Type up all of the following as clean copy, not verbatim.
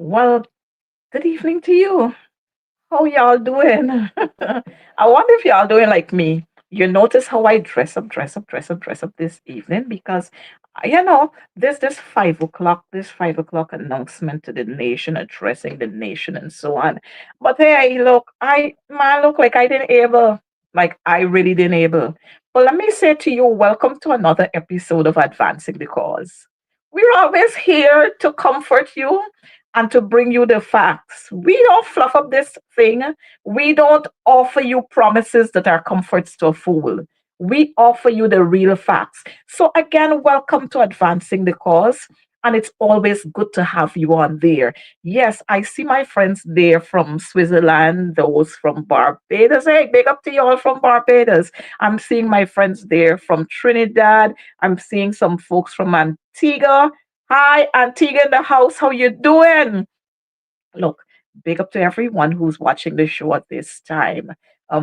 Well, good evening to you. How y'all doing? I wonder if y'all doing like me. You notice how I dress up this evening because this 5 o'clock, this 5 o'clock announcement to the nation, addressing the nation and so on. But hey, look, I look like I didn't able, like I really didn't able. But let me say to you, welcome to another episode of Advancing the Cause. We're always here to comfort you and to bring you the facts. We don't fluff up this thing. We don't offer you promises that are comforts to a fool. We offer you the real facts. So, again, welcome to Advancing the Cause. And it's always good to have you on there. Yes, I see my friends there from Switzerland, those from Barbados. Hey, big up to you all from Barbados. I'm seeing my friends there from Trinidad. I'm seeing some folks from Antigua. Hi, Antigua in the house. How you doing? Look, big up to everyone who's watching the show at this time.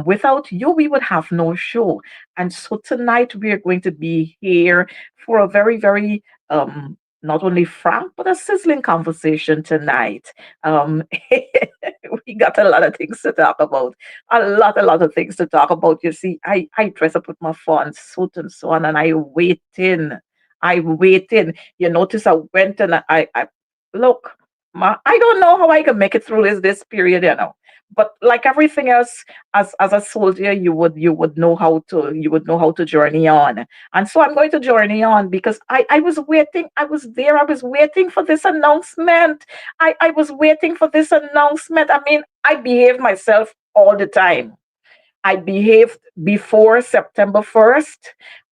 Without you, we would have no show. And so tonight we are going to be here for a very, very not only frank but a sizzling conversation tonight. Um, we got a lot of things to talk about. A lot of things to talk about. You see, I dress up with my fun suit and so on, and I wait in. I wait in. You notice I went and I look. I don't know how I can make it through this period, But like everything else, as a soldier, you would know how to journey on. And so I'm going to journey on because I was waiting, I was there, I was waiting for this announcement. I was waiting for this announcement. I mean, I behave myself all the time. I behaved before September 1st.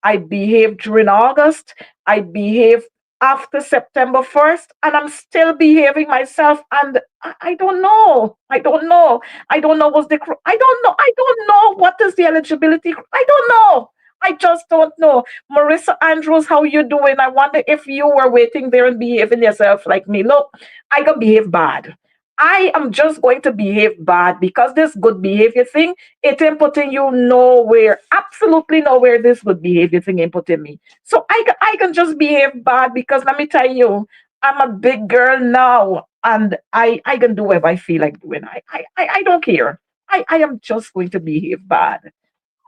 I behaved during August. I behaved after September 1st. And I'm still behaving myself. And I don't know. I don't know. I don't know what's the. I don't know. I don't know what is the eligibility. I don't know. I just don't know. Marissa Andrews, how you doing? I wonder if you were waiting there and behaving yourself like me. Look, I can behave bad. I am just going to behave bad because this good behavior thing, it ain't putting you nowhere, absolutely nowhere. This good behavior thing ain't putting me. So I can just behave bad because let me tell you, I'm a big girl now and I can do whatever I feel like doing. I don't care. I am just going to behave bad.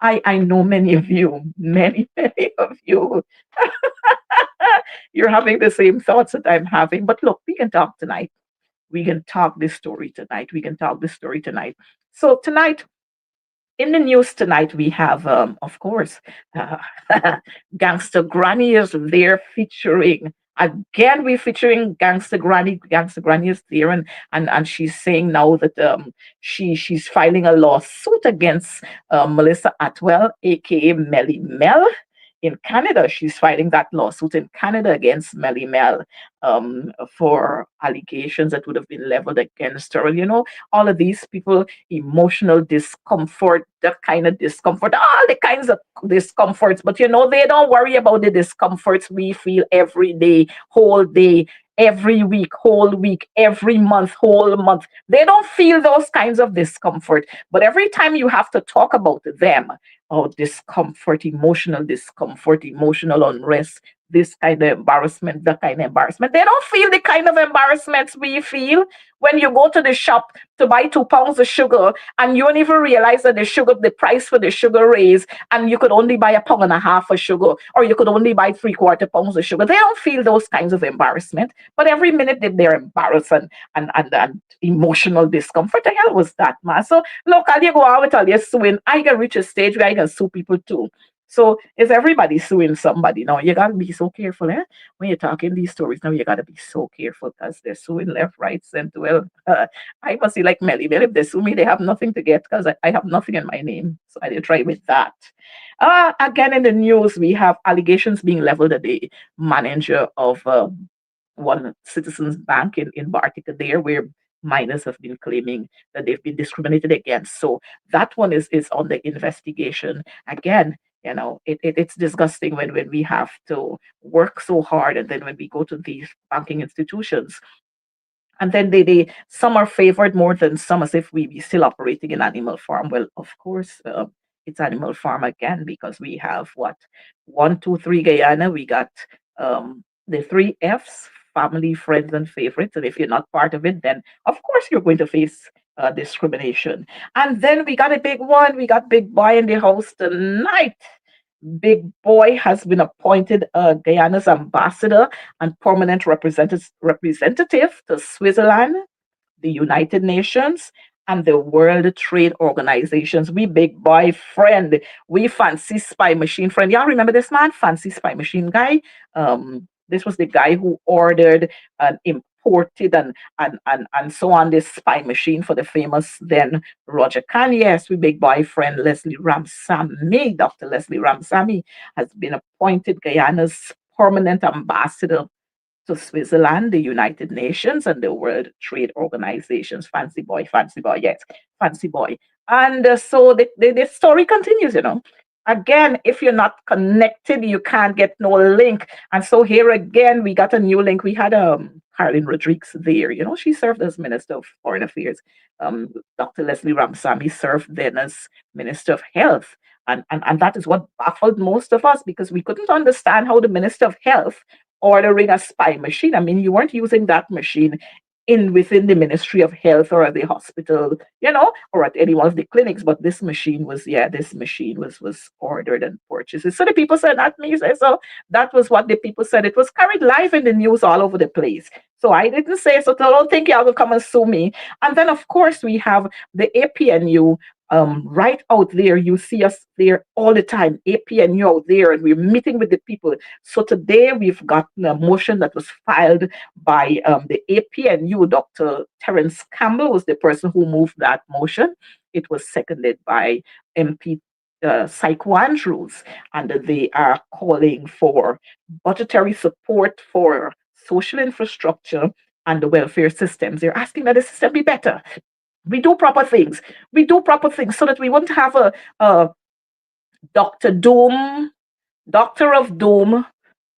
I know many of you, many of you, you're having the same thoughts that I'm having. But look, we can talk tonight. We can talk this story tonight. We can talk this story tonight. So tonight, in the news tonight, we have, of course, uh, Gangster Granny is there featuring. Again, we're featuring Gangster Granny. Gangster Granny is there, and she's saying now that she's filing a lawsuit against Melissa Atwell, aka Melly Mel, in Canada. She's fighting that lawsuit in Canada against Melly Mel for allegations that would have been leveled against her. And, all of these people, emotional discomfort, that kind of discomfort, all the kinds of discomforts. But, they don't worry about the discomforts we feel every day, whole day. Every week, every month, whole month. They don't feel those kinds of discomfort. But every time you have to talk about them, oh, discomfort, emotional unrest, this kind of embarrassment, that kind of embarrassment. They don't feel the kind of embarrassments we feel when you go to the shop to buy 2 pounds of sugar and you don't even realize that the price for the sugar raised and you could only buy 1.5 pounds of sugar or you could only buy 3/4 pounds of sugar. They don't feel those kinds of embarrassment. But every minute they're embarrassed and emotional discomfort. The hell was that, man? So look, I'll you go out with all your suing. I can reach a stage where I can sue people too. So is everybody suing somebody now? You gotta be so careful, when you're talking these stories now, you gotta be so careful because they're suing left, right, center. Well, I must see like Melly. Well, if they sue me, they have nothing to get because I have nothing in my name. So I did try with that. Again, in the news, we have allegations being leveled at the manager of one Citizens Bank in Bartica there, where minors have been claiming that they've been discriminated against. So that one is on the investigation. Again, it's disgusting when we have to work so hard and then when we go to these banking institutions and then they some are favored more than some as if we be still operating in animal farm. Well, of course, it's animal farm again because we have what 1, 2, 3 Guyana. We got the 3 Fs. family, friends, and favorites. And if you're not part of it, then of course you're going to face discrimination. And then we got a big one. We got Big Boy in the house tonight. Big Boy has been appointed Guyana's ambassador and permanent representative to Switzerland, the United Nations, and the World Trade Organizations. We big boy friend. We fancy spy machine friend. Y'all remember this man? Fancy spy machine guy. This was the guy who ordered and imported and so on this spy machine for the famous then Roger Khan. Yes, we big boy friend Leslie Ramsamy. Dr. Leslie Ramsamy has been appointed Guyana's permanent ambassador to Switzerland, the United Nations, and the World Trade Organizations. Fancy boy, yes, fancy boy. And so the story continues, you know. Again, if you're not connected, you can't get no link. And so here again, we got a new link. We had Caroline Rodriguez there. You know, she served as Minister of Foreign Affairs. Dr. Leslie Ramsamy served then as Minister of Health. And that is what baffled most of us because we couldn't understand how the Minister of Health ordering a spy machine. I mean, you weren't using that machine in within the Ministry of Health or at the hospital, you know, or at any one of the clinics. But this machine was, yeah, this machine was ordered and purchased. So the people said that me say so. That was what the people said. It was carried live in the news all over the place. So I didn't say so. Don't think y'all will come and sue me. And then of course we have the APNU right out there. You see us there all the time, APNU out there, and we're meeting with the people. So today we've gotten a motion that was filed by the APNU. Dr. Terence Campbell was the person who moved that motion. It was seconded by MP Psycho Andrews, and they are calling for budgetary support for social infrastructure and the welfare systems. They're asking that the system be better. We do proper things. We do proper things so that we won't have a Dr. Doom, Doctor of Doom,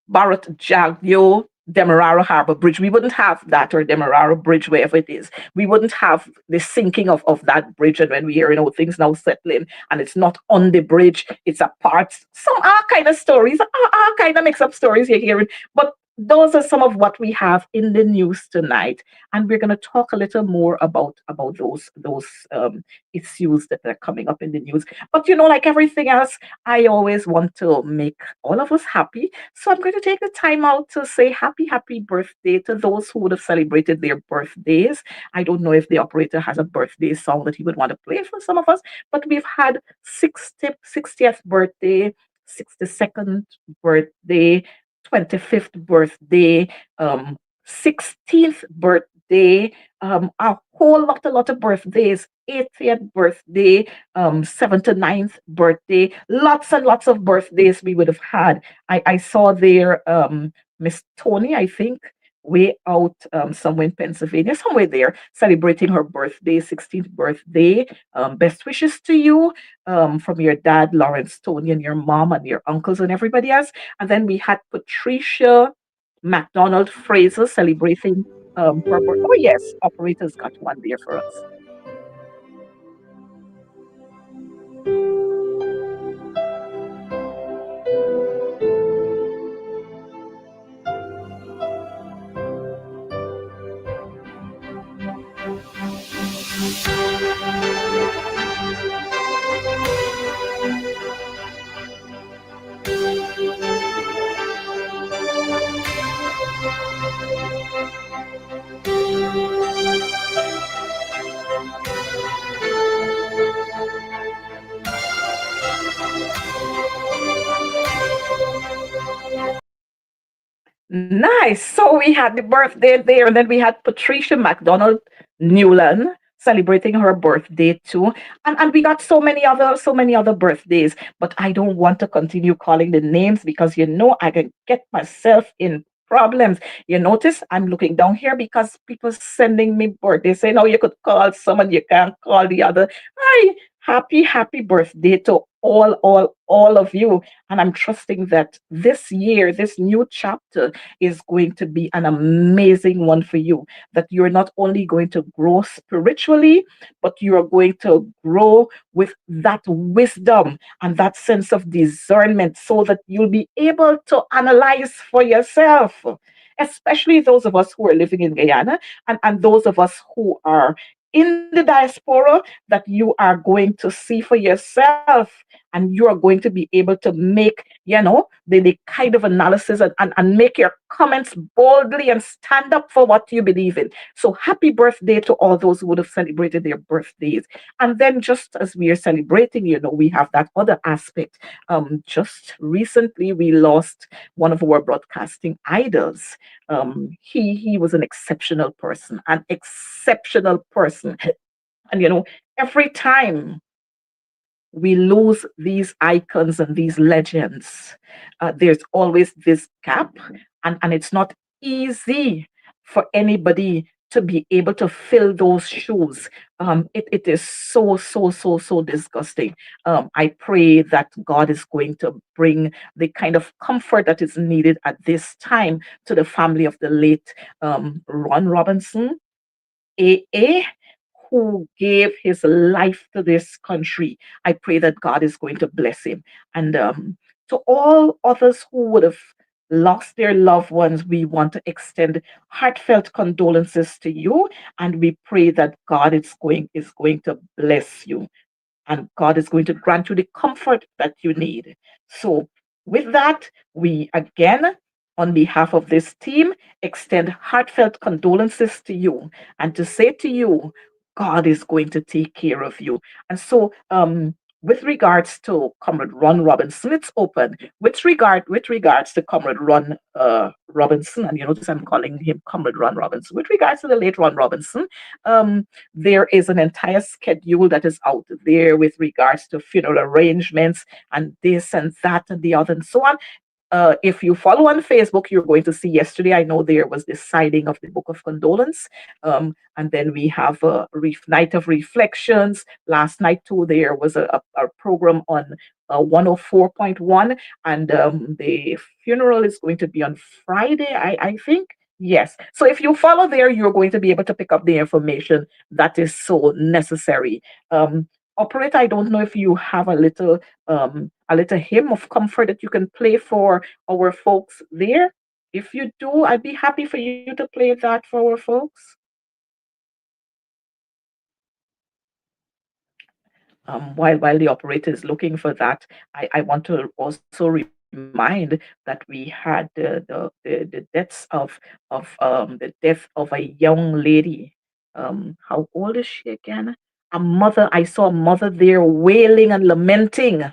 Barrett Jagyo, Demerara Harbor Bridge. We wouldn't have that, or Demerara Bridge, wherever it is. We wouldn't have the sinking of that bridge. And when we hear, you know, things now settling and it's not on the bridge, it's a part, some are kind of stories, are kind of mix up stories you're hearing. But those are some of what we have in the news tonight. And we're going to talk a little more about those issues that are coming up in the news. But, you know, like everything else, I always want to make all of us happy. So I'm going to take the time out to say happy birthday to those who would have celebrated their birthdays. I don't know if the operator has a birthday song that he would want to play for some of us, but we've had 60th birthday, 62nd birthday, 25th birthday, 16th birthday, a lot of birthdays, 80th birthday, 79th birthday, lots and lots of birthdays we would have had. I saw there Miss Tony, I think, way out somewhere in Pennsylvania, somewhere there, celebrating her birthday, 16th birthday. Best wishes to you from your dad, Lawrence Tony, and your mom and your uncles and everybody else. And then we had Patricia McDonald Fraser celebrating her birthday. Oh, yes, operators got one there for us. Nice. So we had the birthday there, and then we had Patricia McDonald Newland celebrating her birthday too. And we got so many other birthdays. But I don't want to continue calling the names because you know I can get myself in problems. You notice I'm looking down here because people sending me birthday saying, oh, you could call someone, you can't call the other. Hi, happy birthday to all of you. And I'm trusting that this year, this new chapter is going to be an amazing one for you. That you're not only going to grow spiritually, but you're going to grow with that wisdom and that sense of discernment so that you'll be able to analyze for yourself. especially those of us who are living in Guyana, and those of us who are in the diaspora, that you are going to see for yourself, and you are going to be able to make, the kind of analysis, and make your comments boldly and stand up for what you believe in. So happy birthday to all those who would have celebrated their birthdays. And then, just as we are celebrating, we have that other aspect. Just recently we lost one of our broadcasting idols. He was an exceptional person, an exceptional person. And every time we lose these icons and these legends, there's always this gap, and it's not easy for anybody to be able to fill those shoes. It is so, so, so, so disgusting. I pray that God is going to bring the kind of comfort that is needed at this time to the family of the late Ron Robinson, AA, who gave his life to this country. I pray that God is going to bless him. And to all others who would have lost their loved ones, we want to extend heartfelt condolences to you, and we pray that God is going to bless you, and God is going to grant you the comfort that you need. So, with that, we again, on behalf of this team, extend heartfelt condolences to you, and to say to you, God is going to take care of you. And so, with regards to Comrade Ron Robinson, it's open. With regards to Comrade Ron Robinson, and you notice I'm calling him Comrade Ron Robinson. With regards to the late Ron Robinson, um, there is an entire schedule that is out there with regards to funeral arrangements and this and that and the other and so on. If you follow on Facebook, you're going to see yesterday. I know there was this signing of the Book of Condolence, and then we have a night of reflections. Last night too, there was a program on 104.1, and the funeral is going to be on Friday, I think. Yes. So if you follow there, you're going to be able to pick up the information that is so necessary. Operator, I don't know if you have a little hymn of comfort that you can play for our folks there. If you do, I'd be happy for you to play that for our folks. While the operator is looking for that, I want to also remind that we had the deaths of the death of a young lady. How old is she again? A mother. I saw a mother there wailing and lamenting,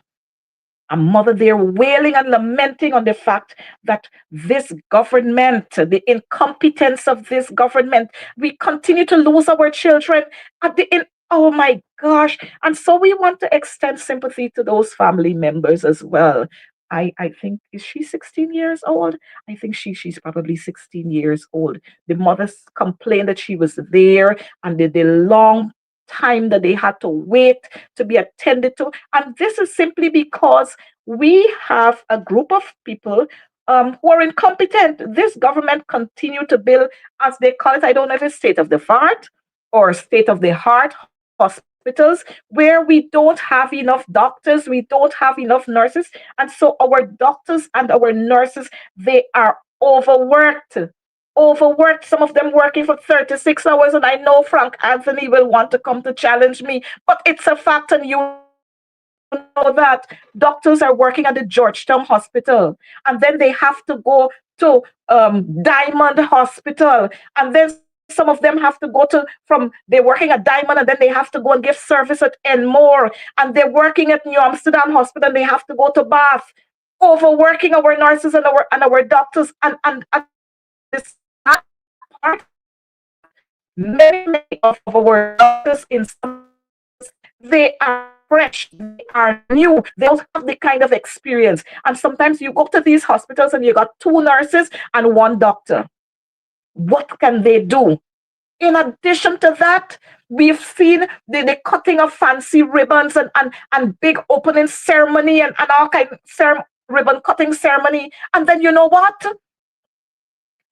a mother there wailing and lamenting on the fact that this government, the incompetence of this government, we continue to lose our children at the in. Oh my gosh. And so we want to extend sympathy to those family members as well. I think, is she 16 years old? I think she's probably 16 years old. The mothers complained that she was there, and the long time that they had to wait to be attended to. And this is simply because we have a group of people who are incompetent. This government continue to build, as they call it, I don't know if it's state of the art or state of the heart hospitals, where we don't have enough doctors, we don't have enough nurses. And so our doctors and our nurses, they are overworked. Overworked, some of them working for 36 hours. And I know Frank Anthony will want to come to challenge me, but it's a fact, and you know that doctors are working at the Georgetown Hospital, and then they have to go to Diamond Hospital, and then some of them have to go to, from they're working at Diamond, and then they have to go and give service at Enmore, and they're working at New Amsterdam Hospital, and they have to go to Bath, overworking our nurses and our doctors. And the sad part, many of our doctors in some instances, they are fresh, they are new, they don't have the kind of experience. And sometimes you go to these hospitals and you got two nurses and one doctor. What can they do? In addition to that, we've seen the cutting of fancy ribbons, and big opening ceremony, and all kind of ribbon cutting ceremony. And then you know what?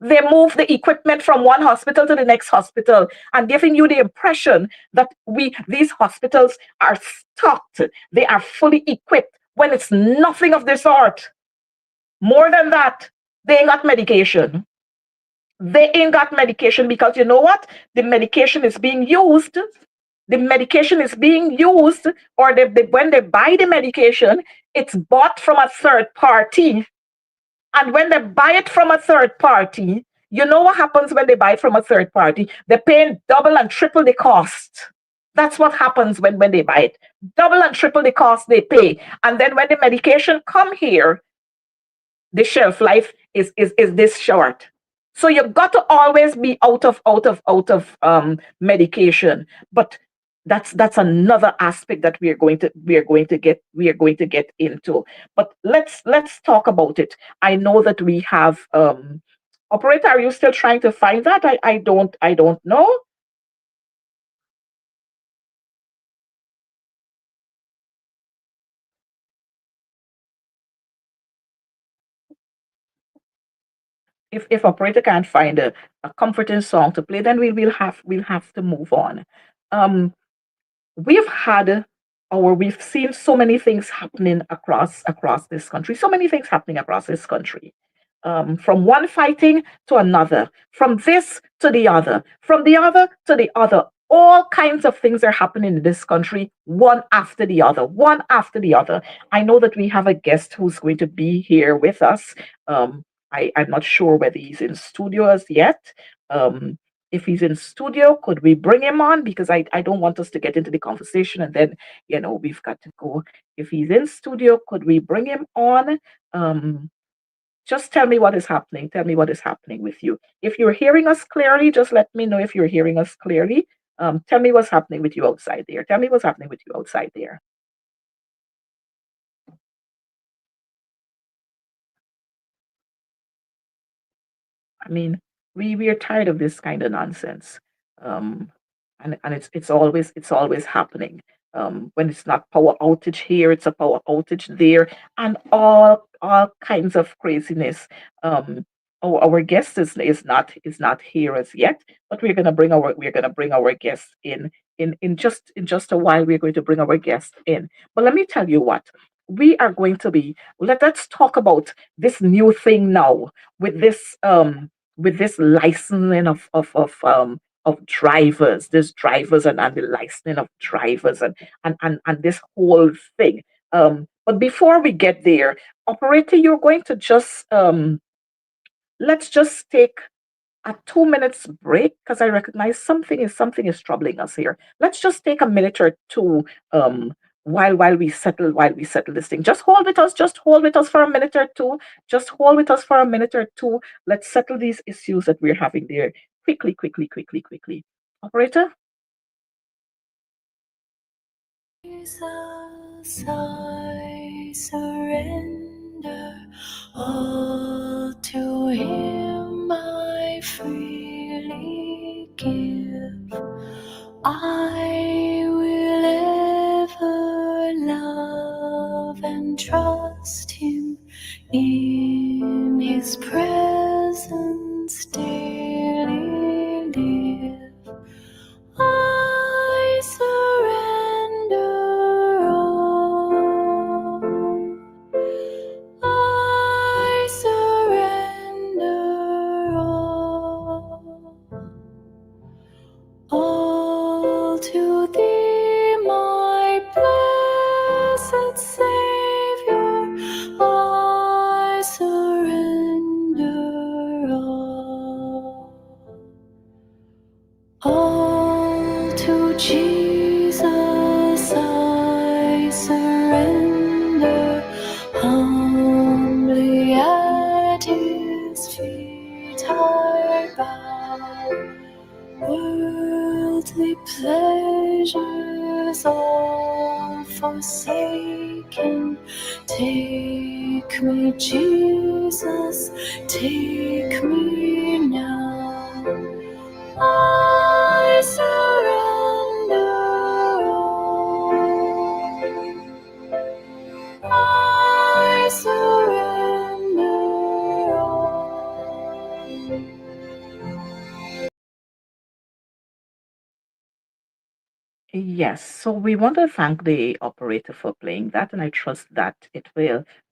They move the equipment from one hospital to the next hospital, and giving you the impression that these hospitals are stocked, they are fully equipped, when it's nothing of the sort. More than that, they ain't got medication. They ain't got medication because you know what? The medication is being used. The medication is being used, or when they buy the medication, it's bought from a third party. And when they buy it from a third party, you know what happens when they buy it from a third party? They're paying double and triple the cost. That's what happens when they buy it. Double and triple the cost they pay. And then when the medication come here, the shelf life is this short. So you've got to always be out of medication. But that's another aspect that we are going to get into. But let's talk about it. I know that we have operator. Are you still trying to find that? I don't know. If operator can't find a comforting song to play, then we'll have to move on. Um, we've had or we've seen so many things happening across this country, so many things happening across this country, from one fighting to another, from this to the other, from the other to the other. All kinds of things are happening in this country, one after the other, one after the other. I know that we have a guest who's going to be here with us. I'm not sure whether he's in studio as yet. um, if he's in studio, could we bring him on? Because I don't want us to get into the conversation and then, we've got to go. If he's in studio, could we bring him on? Um, just tell me what is happening. Tell me what is happening with you. If you're hearing us clearly, just let me know if you're hearing us clearly. Tell me what's happening with you outside there. Tell me what's happening with you outside there. I mean, we are tired of this kind of nonsense, um, and it's always happening. When it's not power outage here, it's a power outage there, and all kinds of craziness. Um, our guest is not here as yet, but we're gonna bring our guest in just a while. We're going to bring our guest in. But let me tell you what we are going to be. Let's talk about this new thing now with this licensing of drivers, this drivers and the licensing of drivers and this whole thing. But before we get there, operator, you're going to just let's just take a 2 minutes break because I recognize something is troubling us here. Let's just take a minute or two while we settle this thing. Just hold with us. Just hold with us for a minute or two. Just hold with us for a minute or two. Let's settle these issues that we're having there quickly, quickly, quickly, quickly. Operator. Jesus, I surrender all to Him. I freely give. I will ever love and trust Him in His presence daily live. I surrender all. I surrender all to Thee, my blessed Savior. I surrender all to Jesus. I surrender humbly at His feet I bow. Worldly pleasures all forsaken, take me, Jesus, take me now. I surrender all. I surrender all. Yes, so we want to thank the operator for playing that, and I trust that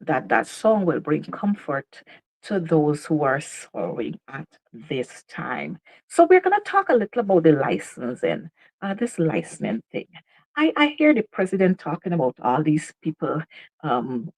that song will bring comfort to those who are sewing at this time. So we're going to talk a little about the licensing, this licensing thing. I hear the president talking about all these people um,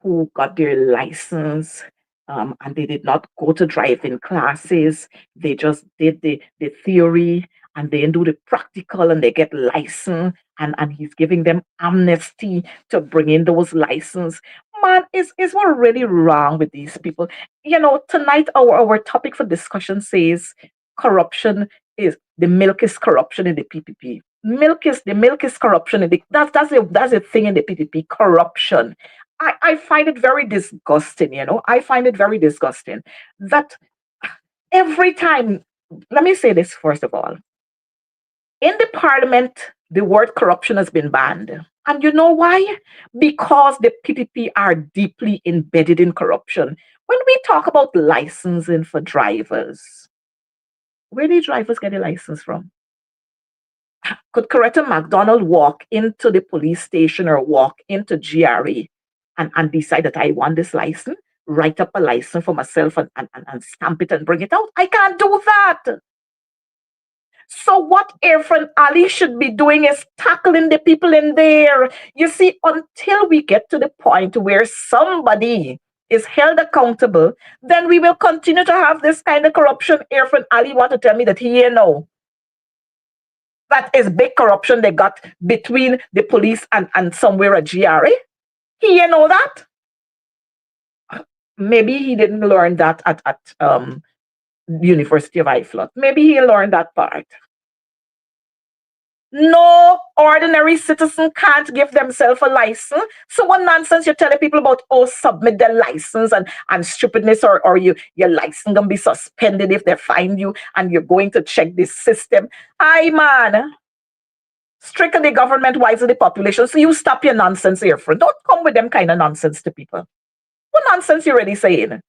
who got their license and they did not go to driving classes. They just did the theory and they do the practical and they get license and he's giving them amnesty to bring in those license. Man, is what really wrong with these people? You know, tonight our topic for discussion says corruption is the milk is corruption in the PPP. Milk is corruption in the that's a thing in the PPP, corruption. I find it very disgusting, you know. I find it very disgusting that every time, let me say this first of all, in the parliament, the word corruption has been banned. And you know why? Because the PPP are deeply embedded in corruption. When we talk about licensing for drivers, where do drivers get a license from? Could Coretta McDonald walk into the police station or walk into GRA and decide that I want this license, write up a license for myself and stamp it and bring it out? I can't do that. So what Irfan Ali should be doing is tackling the people in there. You see, until we get to the point where somebody is held accountable, then we will continue to have this kind of corruption. Irfan Ali want to tell me that he know that is big corruption they got between the police and somewhere at GRA. He know that. Maybe he didn't learn that at University of Iflot. Maybe he learned that part. No ordinary citizen can't give themselves a license. So what nonsense you're telling people about, oh, submit their license and stupidness or your license gonna be suspended if they find you and you're going to check this system. Aye man. Strictly the government, wiser the population. So you stop your nonsense here, friend. Don't come with them kind of nonsense to people. What nonsense you really saying?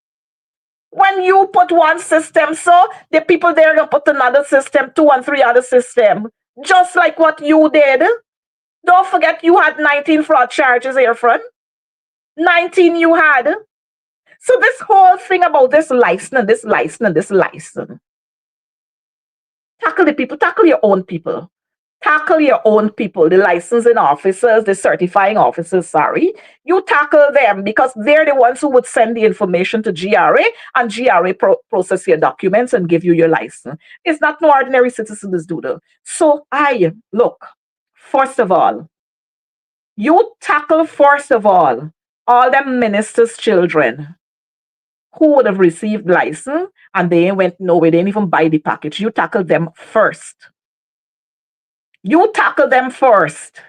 When you put one system, so the people there gonna put another system, two and three other system, just like what you did. Don't forget you had 19 fraud charges here, friend. 19 you had. So this whole thing about this license, this license, this license. Tackle the people, tackle your own people. Tackle your own people, the licensing officers, the certifying officers, sorry. You tackle them because they're the ones who would send the information to GRA and GRA process your documents and give you your license. It's not no ordinary citizens do that. So look, first of all, you tackle first of all them ministers' children who would have received license and they went nowhere, they didn't even buy the package. You tackle them first. You tackle them first.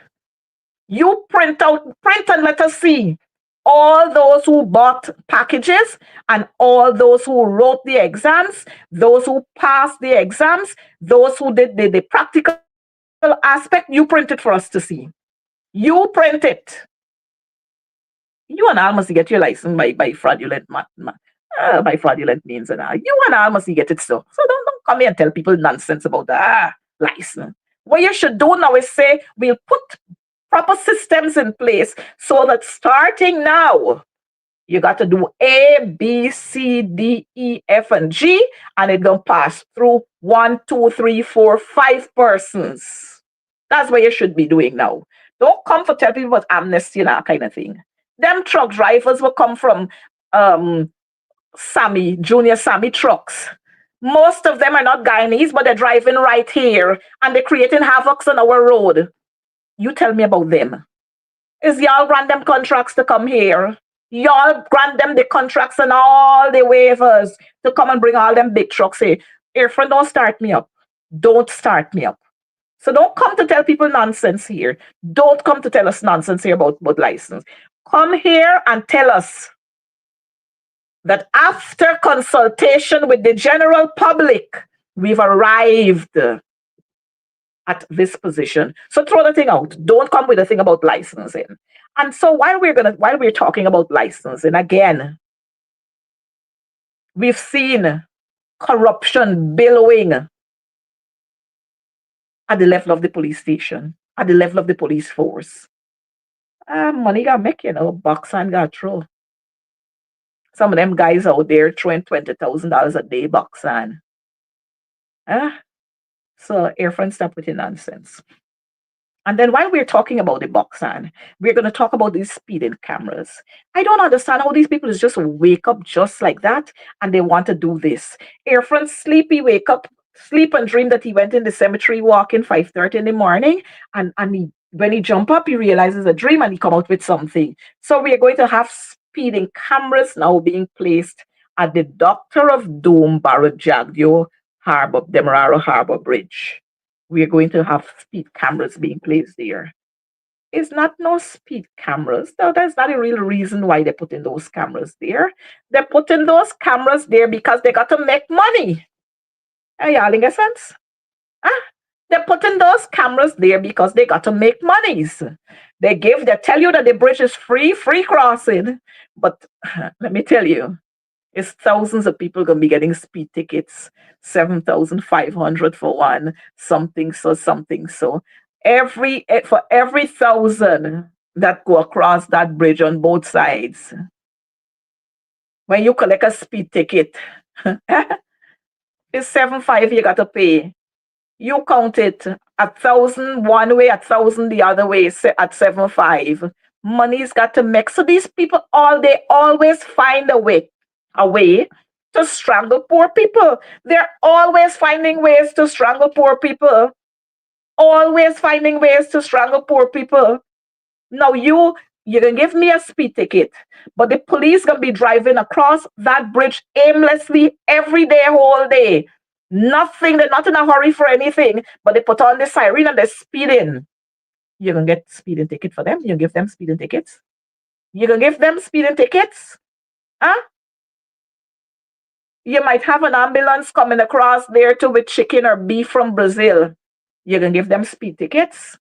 You print and let us see all those who bought packages and all those who wrote the exams, those who passed the exams, those who did the practical aspect. You print it for us to see. You print it. You and I must get your license by fraudulent by fraudulent means and all. You and I must get it so. So don't come here and tell people nonsense about the license. What you should do now is say we'll put proper systems in place so that starting now, you got to do A, B, C, D, E, F, and G, and it gonna pass through 1, 2, 3, 4, 5 persons. That's what you should be doing now. Don't come for tell people about amnesty and that kind of thing. Them truck drivers will come from um, Sammy, Junior Sammy trucks. Most of them are not Guyanese, but they're driving right here and they're creating havocs on our road. You tell me about them. Is y'all grant them contracts to come here? Y'all grant them the contracts and all the waivers to come and bring all them big trucks here. Irfan, don't start me up. Don't start me up. So don't come to tell people nonsense here. Don't come to tell us nonsense here about license. Come here and tell us that after consultation with the general public, we've arrived at this position. So throw the thing out. Don't come with a thing about licensing. And so while we're talking about licensing, again, we've seen corruption billowing at the level of the police station, at the level of the police force. Money got make, box and got throw. Some of them guys out there throwing $20,000 a day bucks on. Ah, so Air France, stop with your nonsense. And then while we're talking about the Boxan, we're going to talk about these speeding cameras. I don't understand how these people just wake up just like that and they want to do this. Airfront sleepy wake up, sleep and dream that he went in the cemetery walking 5:30 in the morning, and when he jump up, he realizes a dream and he come out with something. So we are going to have speeding cameras now being placed at the Doctor of Doom Barrett Jagdio Harbor, Demerara Harbor Bridge. We are going to have speed cameras being placed there. It's not no speed cameras. No, that's not a real reason why they're putting those cameras there. They're putting those cameras there because they got to make money. Are y'all in a sense? Huh? They're putting those cameras there because they got to make monies. They tell you that the bridge is free, free crossing. But let me tell you, it's thousands of people gonna be getting speed tickets, 7,500 for one, something so something so. For every thousand that go across that bridge on both sides, when you collect a speed ticket, it's 7,500 you gotta pay. You count it 1,000 one way, 1,000 the other way, at 7,500. Money's got to make. So these people they always find a way to strangle poor people. They're always finding ways to strangle poor people. Always finding ways to strangle poor people. Now you can give me a speed ticket, but the police gonna be driving across that bridge aimlessly every day, whole day. Nothing, they're not in a hurry for anything, but they put on the siren and they're speeding. You can get speeding ticket for them. You can give them speeding tickets. You can give them speeding tickets. Huh? You might have an ambulance coming across there too with chicken or beef from Brazil. You can give them speed tickets.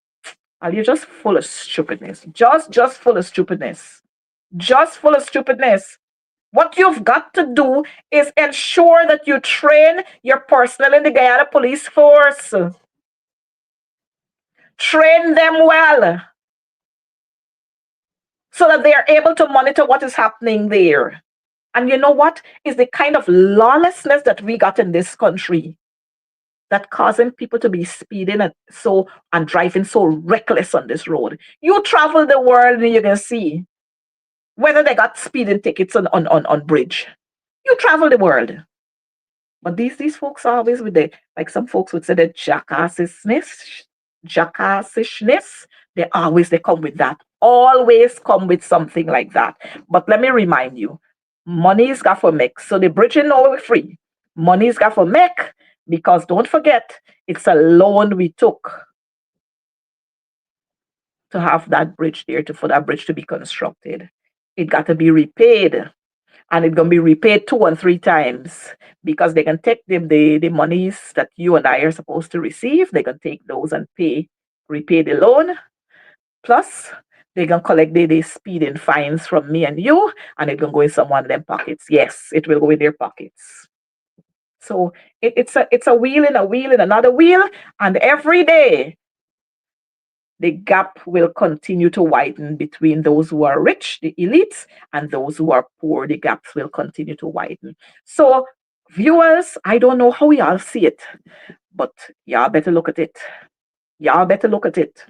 Are you just full of stupidness? Just full of stupidness. Just full of stupidness. What you've got to do is ensure that you train your personnel in the Guyana Police Force. Train them well so that they are able to monitor what is happening there. And you know what? Is the kind of lawlessness that we got in this country that causing people to be speeding and driving so reckless on this road. You travel the world and you can see whether they got speeding tickets on bridge. You travel the world. But these folks are always with like some folks would say the jackassishness. They come with that. Always come with something like that. But let me remind you, money's got for make. So the bridge is no free. Money's got for make because don't forget, it's a loan we took to have that bridge there, for that bridge to be constructed. It got to be repaid. And it's gonna be repaid 2 and 3 times because they can take the monies that you and I are supposed to receive. They can take those and repay the loan. Plus, they can collect the speeding fines from me and you, and it can go in someone of them pockets. Yes, it will go in their pockets. So it's a wheel in a wheel in another wheel, and every day the gap will continue to widen between those who are rich, the elites, and those who are poor. The gaps will continue to widen. So, viewers, I don't know how y'all see it, but y'all better look at it. Y'all better look at it.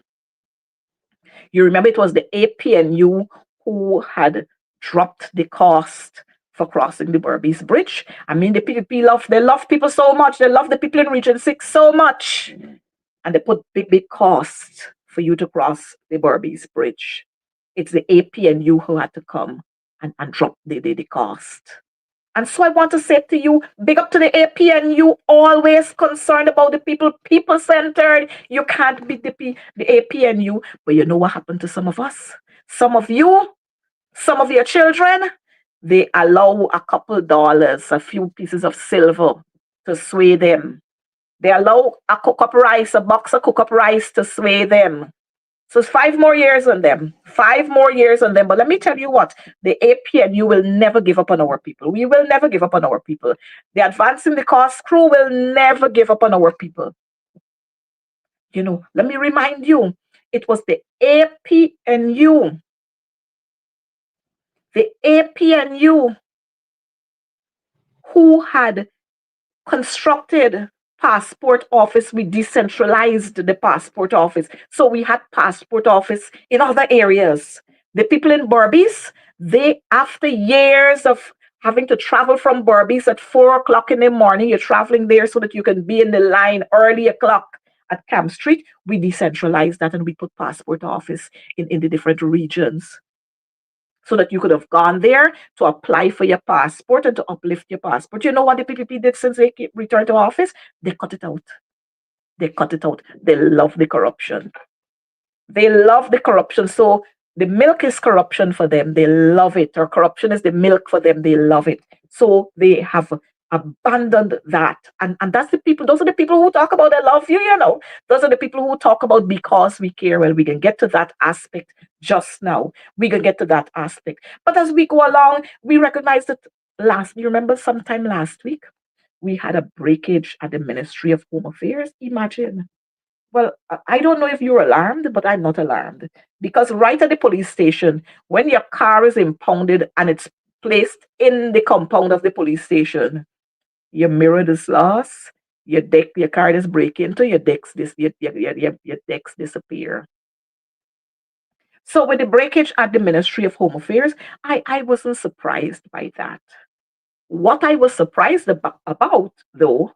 You remember it was the APNU who had dropped the cost for crossing the Berbice Bridge. I mean, the PPP they love people so much. They love the people in Region 6 so much. And they put big costs for you to cross the Berbice Bridge. It's the APNU who had to come and drop the cost. And so I want to say to you, big up to the APNU, always concerned about the people, people centered. You can't beat the APNU. But you know what happened to some of us? Some of you, some of your children, they allow a couple dollars, a few pieces of silver to sway them. They allow a cook up rice, a box of cook up rice to sway them. So it's 5 more years on them. 5 more years on them. But let me tell you what, the APNU will never give up on our people. We will never give up on our people. The advancing the cost crew will never give up on our people. Let me remind you, it was the APNU. The APNU who had constructed passport office. We decentralized the passport office, so we had passport office in other areas. The people in Berbice, they, after years of having to travel from Berbice at 4 o'clock in the morning, you're traveling there so that you can be in the line early o'clock at Camp Street. We decentralized that and we put passport office in the different regions so that you could have gone there to apply for your passport and to uplift your passport. You know what the PPP did since they returned to office? They cut it out. They cut it out. They love the corruption. They love the corruption. So the milk is corruption for them. They love it. Or corruption is the milk for them. They love it. So they have abandoned that. And that's the people, those are the people who talk about I love you, you know. Those are the people who talk about because we care. Well, we can get to that aspect just now. We can get to that aspect. But as we go along, we recognize that you remember sometime last week, we had a breakage at the Ministry of Home Affairs. Imagine. Well, I don't know if you're alarmed, but I'm not alarmed because right at the police station, when your car is impounded and it's placed in the compound of the police station, your mirror is lost, your car is break into, your decks disappear. So with the breakage at the Ministry of Home Affairs, I wasn't surprised by that. What I was surprised about, though,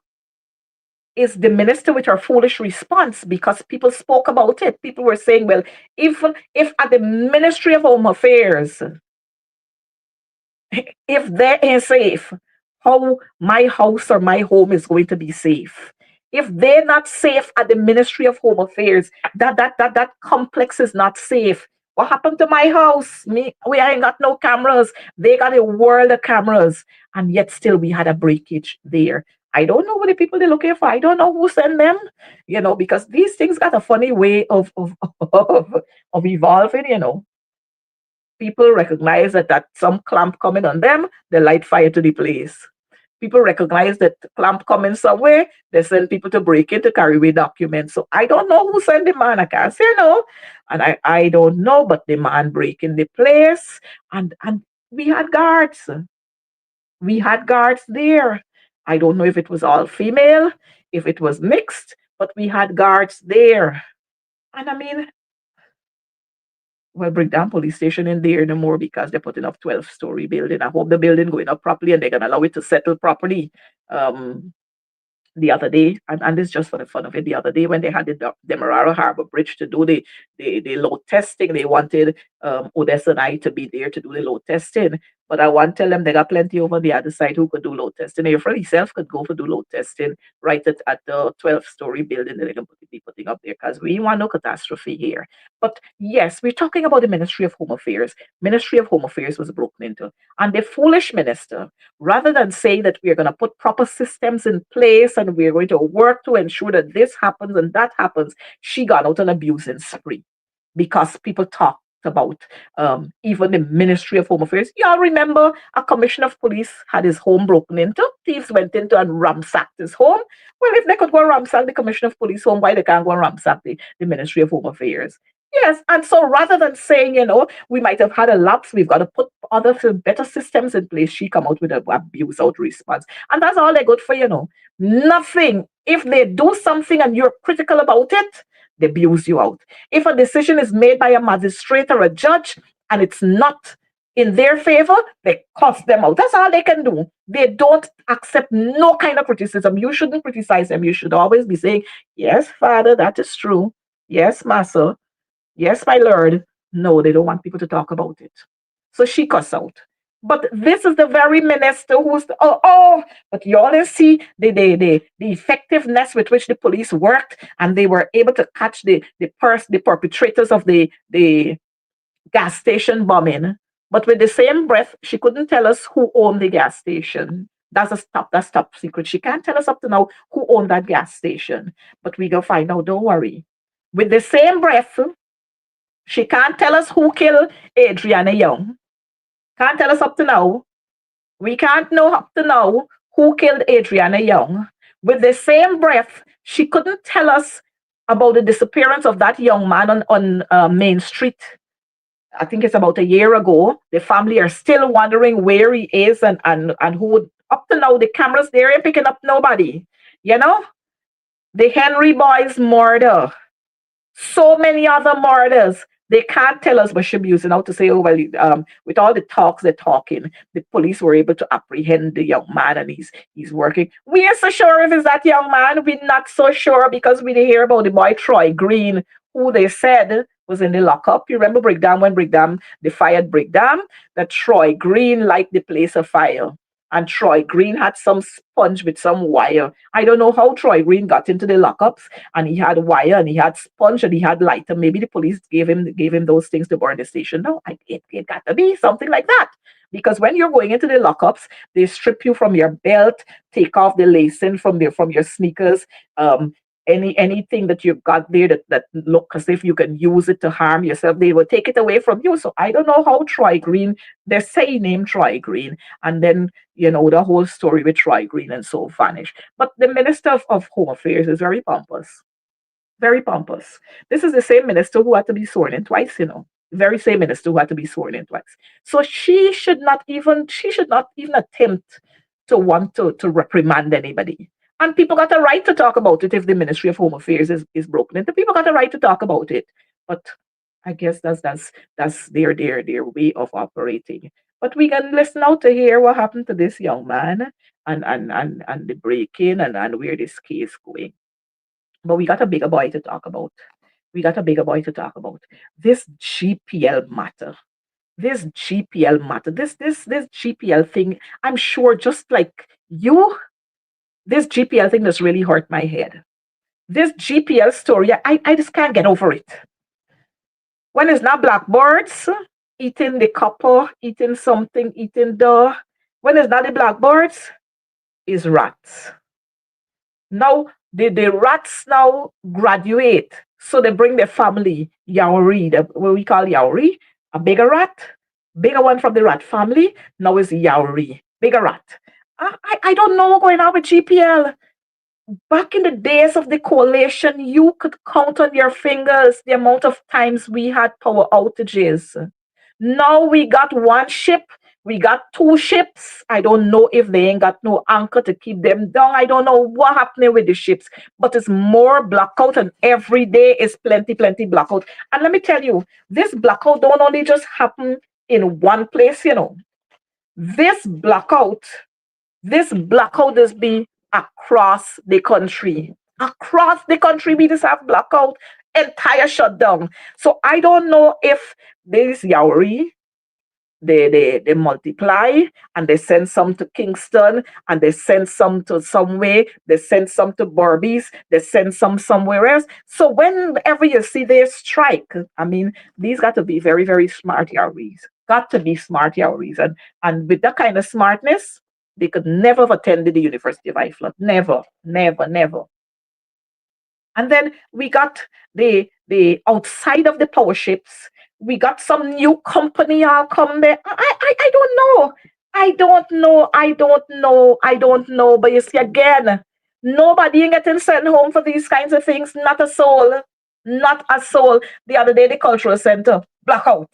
is the minister with her foolish response because people spoke about it. People were saying, well, even if at the Ministry of Home Affairs, if they ain't safe, how my house or my home is going to be safe? If they're not safe at the Ministry of Home Affairs, that complex is not safe. What happened to my house? We ain't got no cameras. They got a world of cameras, and yet still we had a breakage there. I don't know what the people they're looking for. I don't know who sent them, because these things got a funny way of evolving. People recognize that some clamp coming on them, they light fire to the place. People recognize that clamp coming somewhere, they send people to break in to carry away documents. So I don't know who sent the man. I can't say no. And I don't know, but the man break in the place. And we had guards. We had guards there. I don't know if it was all female, if it was mixed, but we had guards there. And I mean, well, bring down police station in there no more because they're putting up 12-story building. I hope the building going up properly and they're gonna allow it to settle properly. Um, the other day, and this is just for the fun of it, the other day when they had the Demerara Harbor Bridge to do the load testing, they wanted Odessa and I to be there to do the load testing. But I want to tell them they got plenty over the other side who could do load testing. Your friend himself could go for do load testing right at the 12-story building that they're going to be putting up there because we want no catastrophe here. But yes, we're talking about the Ministry of Home Affairs. Ministry of Home Affairs was broken into. And the foolish minister, rather than saying that we're going to put proper systems in place and we're going to work to ensure that this happens and that happens, she got out an abusing spree because people talked about even the Ministry of Home Affairs. Y'all remember a commissioner of police had his home broken into? Thieves went into and ransacked his home. Well, if they could go and ransack the commissioner of police home, why they can't go and ransack the Ministry of Home Affairs? Yes, and so rather than saying, we might have had a lapse, we've got to put other better systems in place, she come out with an abuse out response. And that's all they're good for, Nothing. If they do something and you're critical about it, they abuse you out. If a decision is made by a magistrate or a judge and it's not in their favor, they cuss them out. That's all they can do. They don't accept no kind of criticism. You shouldn't criticize them. You should always be saying, yes, Father, that is true. Yes, Master. Yes, my Lord. No, they don't want people to talk about it. So she cuss out. But this is the very minister who's but you always see the effectiveness with which the police worked, and they were able to catch the perpetrators of the gas station bombing. But with the same breath, she couldn't tell us who owned the gas station. That's top secret. She can't tell us up to now who owned that gas station. But we gonna find out, don't worry. With the same breath, she can't tell us who killed Adriana Young. Can't tell us up to now. We can't know up to now who killed Adriana Young. With the same breath, she couldn't tell us about the disappearance of that young man on Main Street. I think it's about a year ago. The family are still wondering where he is and who Up to now, the cameras there ain't picking up nobody. You know, the Henry boys murder, so many other murders. They can't tell us what should be using out to say, oh, well, with all the talks they're talking, the police were able to apprehend the young man and he's working. We ain't so sure if it's that young man. We're not so sure because we didn't hear about the boy Troy Green, who they said was in the lockup. You remember Brickdam when Brickdam, they fired Brickdam, that Troy Green liked the place afire. And Troy Green had some sponge with some wire. I don't know how Troy Green got into the lockups, and he had wire and he had sponge and he had lighter. Maybe the police gave him those things to burn the station. No, it got to be something like that. Because when you're going into the lockups, they strip you from your belt, take off the lacing from your sneakers, anything that you've got there that look as if you can use it to harm yourself, they will take it away from you. So I don't know how Troy Green, they say he named Troy Green, and then the whole story with Troy Green and so vanished. But the Minister of Home Affairs is very pompous. Very pompous. This is the same minister who had to be sworn in twice. Very same minister who had to be sworn in twice. So she should not even attempt to want to reprimand anybody. And people got a right to talk about it if the Ministry of Home Affairs is broken into. People got a right to talk about it. But I guess that's their way of operating. But we can listen out to hear what happened to this young man and the break-in and where this case going. But we got a bigger boy to talk about. We got a bigger boy to talk about. This GPL matter. This GPL matter. This GPL thing. I'm sure, just like you, this GPL thing has really hurt my head. This GPL story, I just can't get over it. When it's not blackbirds eating the copper, eating something, eating the. When it's not the blackbirds, it's rats. Now the rats now graduate, so they bring their family Yaori, what we call Yaori, a bigger rat, bigger one from the rat family. Now is Yaori, bigger rat. I don't know what's going on with GPL. Back in the days of the coalition, you could count on your fingers the amount of times we had power outages. Now we got one ship, we got two ships. I don't know if they ain't got no anchor to keep them down. I don't know what happening with the ships, but it's more blackout, and every day is plenty, plenty blackout. And let me tell you, this blackout don't only just happen in one place. This blackout this blackout has been across the country. Across the country, we just have blackout, entire shutdown. So I don't know if this Yauri, they multiply and they send some to Kingston and they send some to somewhere, they send some to Barbies, they send some somewhere else. So whenever you see they strike, I mean, these got to be very, very smart Yaoris. Got to be smart Yaoris. And with that kind of smartness, they could never have attended the University of Ireland. Never, never, never. And then we got the outside of the power ships, we got some new company all come there. I don't know. I don't know. I don't know. I don't know. But you see again, nobody ain't getting sent home for these kinds of things. Not a soul. Not a soul. The other day, the cultural center blackout.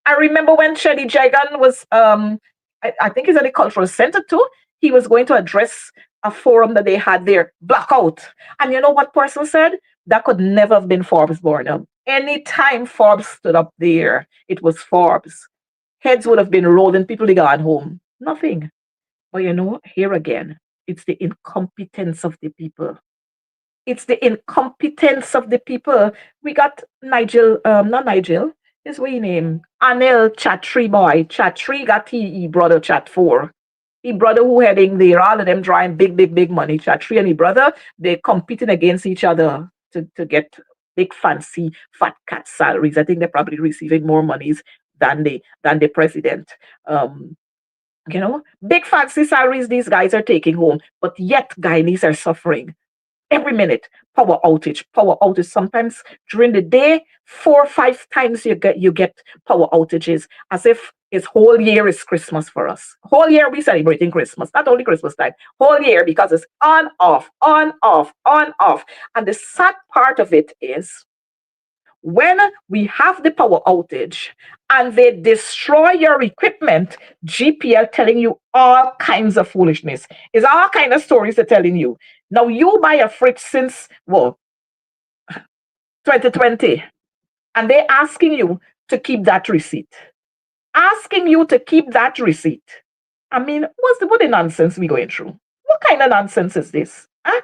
I remember when Shady Jagan was, I think he's at the cultural center too. He was going to address a forum that they had there, blackout. And you know what person said? That could never have been Forbes Burnham. Anytime Forbes stood up there, it was Forbes. Heads would have been rolling, people would have gone home. Nothing. But here again, it's the incompetence of the people. It's the incompetence of the people. We got Nigel, not Nigel, is what he name? Anil Chatri boy. Chatri got he brother Chat 4. He brother who heading there, all of them drawing big, big, big money. Chatri and he brother, they competing against each other to get big fancy fat cat salaries. I think they're probably receiving more monies than the president. Big fancy salaries these guys are taking home, but yet Guyanese are suffering every minute. Power outage. Sometimes during the day, 4 or 5 times you get power outages, as if it's whole year is Christmas for us. Whole year we celebrating Christmas, not only Christmas time, whole year, because it's on off, on off, on off. And the sad part of it is when we have the power outage and they destroy your equipment, GPL telling you all kinds of foolishness. It's all kind of stories they're telling you. Now you buy a fridge since, well, 2020, and they're asking you to keep that receipt. Asking you to keep that receipt. I mean, what the nonsense we going through? What kind of nonsense is this? Huh?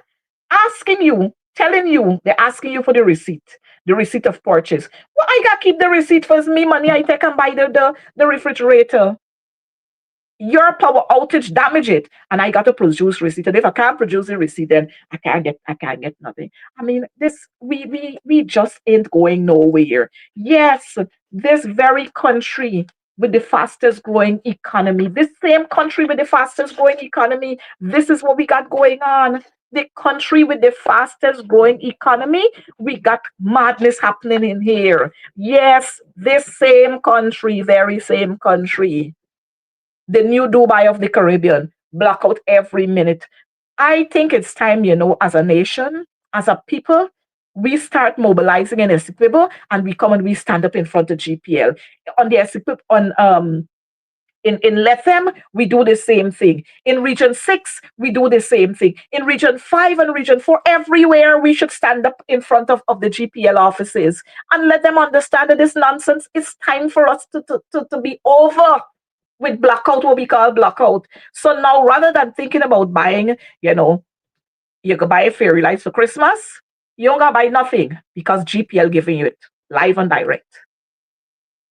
Asking you, telling you, they're asking you for the receipt of purchase. Well, I gotta keep the receipt for me money I take and buy the refrigerator. Your power outage damage it, and I got to produce receipt. And if I can't produce the receipt, then I can't get nothing. I mean, this we just ain't going nowhere. Yes, this very country with the fastest growing economy, this same country with the fastest growing economy, this is what we got going on. The country with the fastest growing economy, we got madness happening in here. Yes, this same country, very same country, the new Dubai of the Caribbean, blackout every minute. I think it's time, as a nation, as a people, we start mobilizing and equipable, and we come and we stand up in front of GPL. On the equip on in Lethem, we do the same thing. In Region 6, we do the same thing. In Region 5 and Region 4, everywhere we should stand up in front of the GPL offices and let them understand that this nonsense is time for us to be over with blackout, what we call blackout. So now rather than thinking about buying, you could buy a fairy lights for Christmas, you don't gotta buy nothing because GPL giving you it live and direct.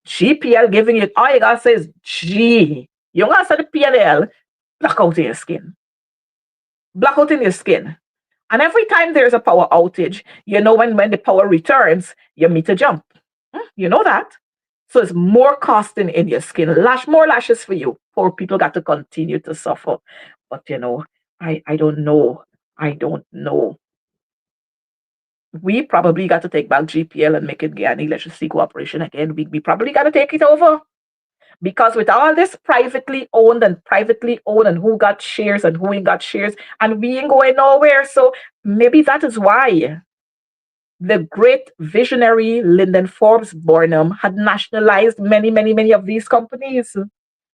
GPL giving you it, all you gotta say is G. You don't gotta say the PLL, blackout in your skin. Blackout in your skin. And every time there's a power outage, when the power returns, you meet a jump. You know that. So it's more cost in your skin, more lashes for you. Poor people got to continue to suffer. But I don't know. I don't know. We probably got to take back GPL and make it Guyana Electricity Corporation again. We probably got to take it over. Because with all this privately owned and who got shares and who ain't got shares, and we ain't going nowhere. So maybe that is why the great visionary Lyndon Forbes Burnham had nationalized many, many, many of these companies.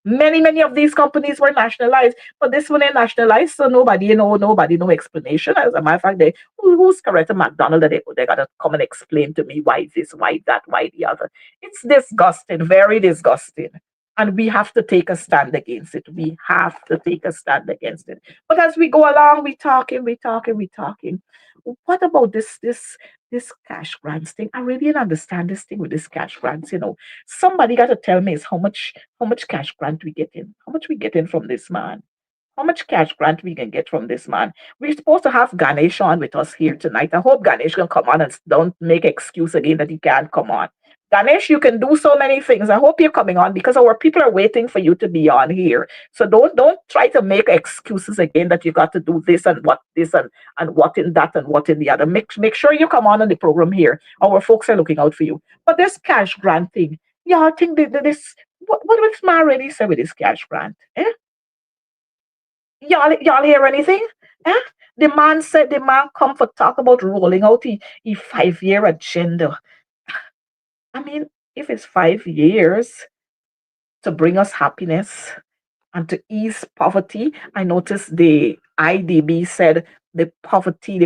Many, many of these companies were nationalized, but this one ain't nationalized, so nobody, no explanation. As a matter of fact, who's Coretta McDonald that they gotta come and explain to me why this, why that, why the other. It's disgusting, very disgusting. And we have to take a stand against it. We have to take a stand against it. But as we go along, we talking. What about this cash grants thing? I really didn't understand this thing with this cash grants. Somebody got to tell me is how much cash grant we get in, how much we get in from this man. How much cash grant we can get from this man? We're supposed to have Ganesh on with us here tonight. I hope Ganesh can come on and don't make excuse again that he can't come on. Ganesh, you can do so many things. I hope you're coming on because our people are waiting for you to be on here. So don't try to make excuses again that you got to do this and what this and what in that and what in the other. Make sure you come on the program here. Our folks are looking out for you. But this cash grant thing, yeah, I think this what was man really say with this cash grant? Eh? Y'all hear anything? Eh? The man come for talk about rolling out the 5 year agenda. I mean, if it's 5 years to bring us happiness and to ease poverty, I noticed the IDB said the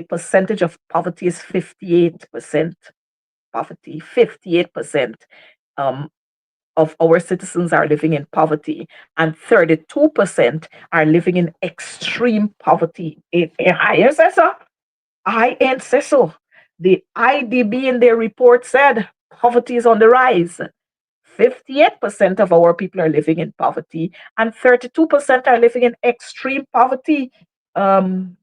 percentage of poverty is 58%. Poverty, 58%. Um, of our citizens are living in poverty, and 32% are living in extreme poverty. I ain't say so. I ain't say so. The IDB in their report said poverty is on the rise. 58% of our people are living in poverty, and 32% are living in extreme poverty. Um,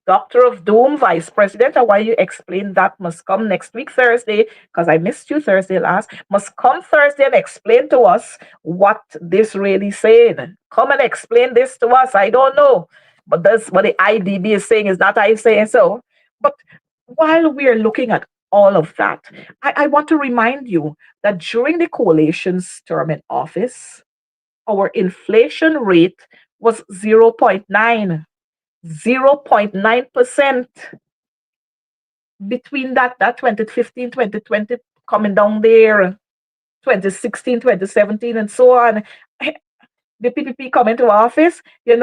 Doctor of Doom, Vice President, and why you explain that must come next week, Thursday, because I missed you Thursday last. Must come Thursday and explain to us what this really saying. Come and explain this to us. I don't know. But that's what the IDB is saying, is not I saying so. But while we're looking at all of that, I want to remind you that during the coalition's term in office, our inflation rate was 0.9. 0.9%. between that 2015, 2020 coming down there, 2016, 2017, and so on, the PPP come into office, it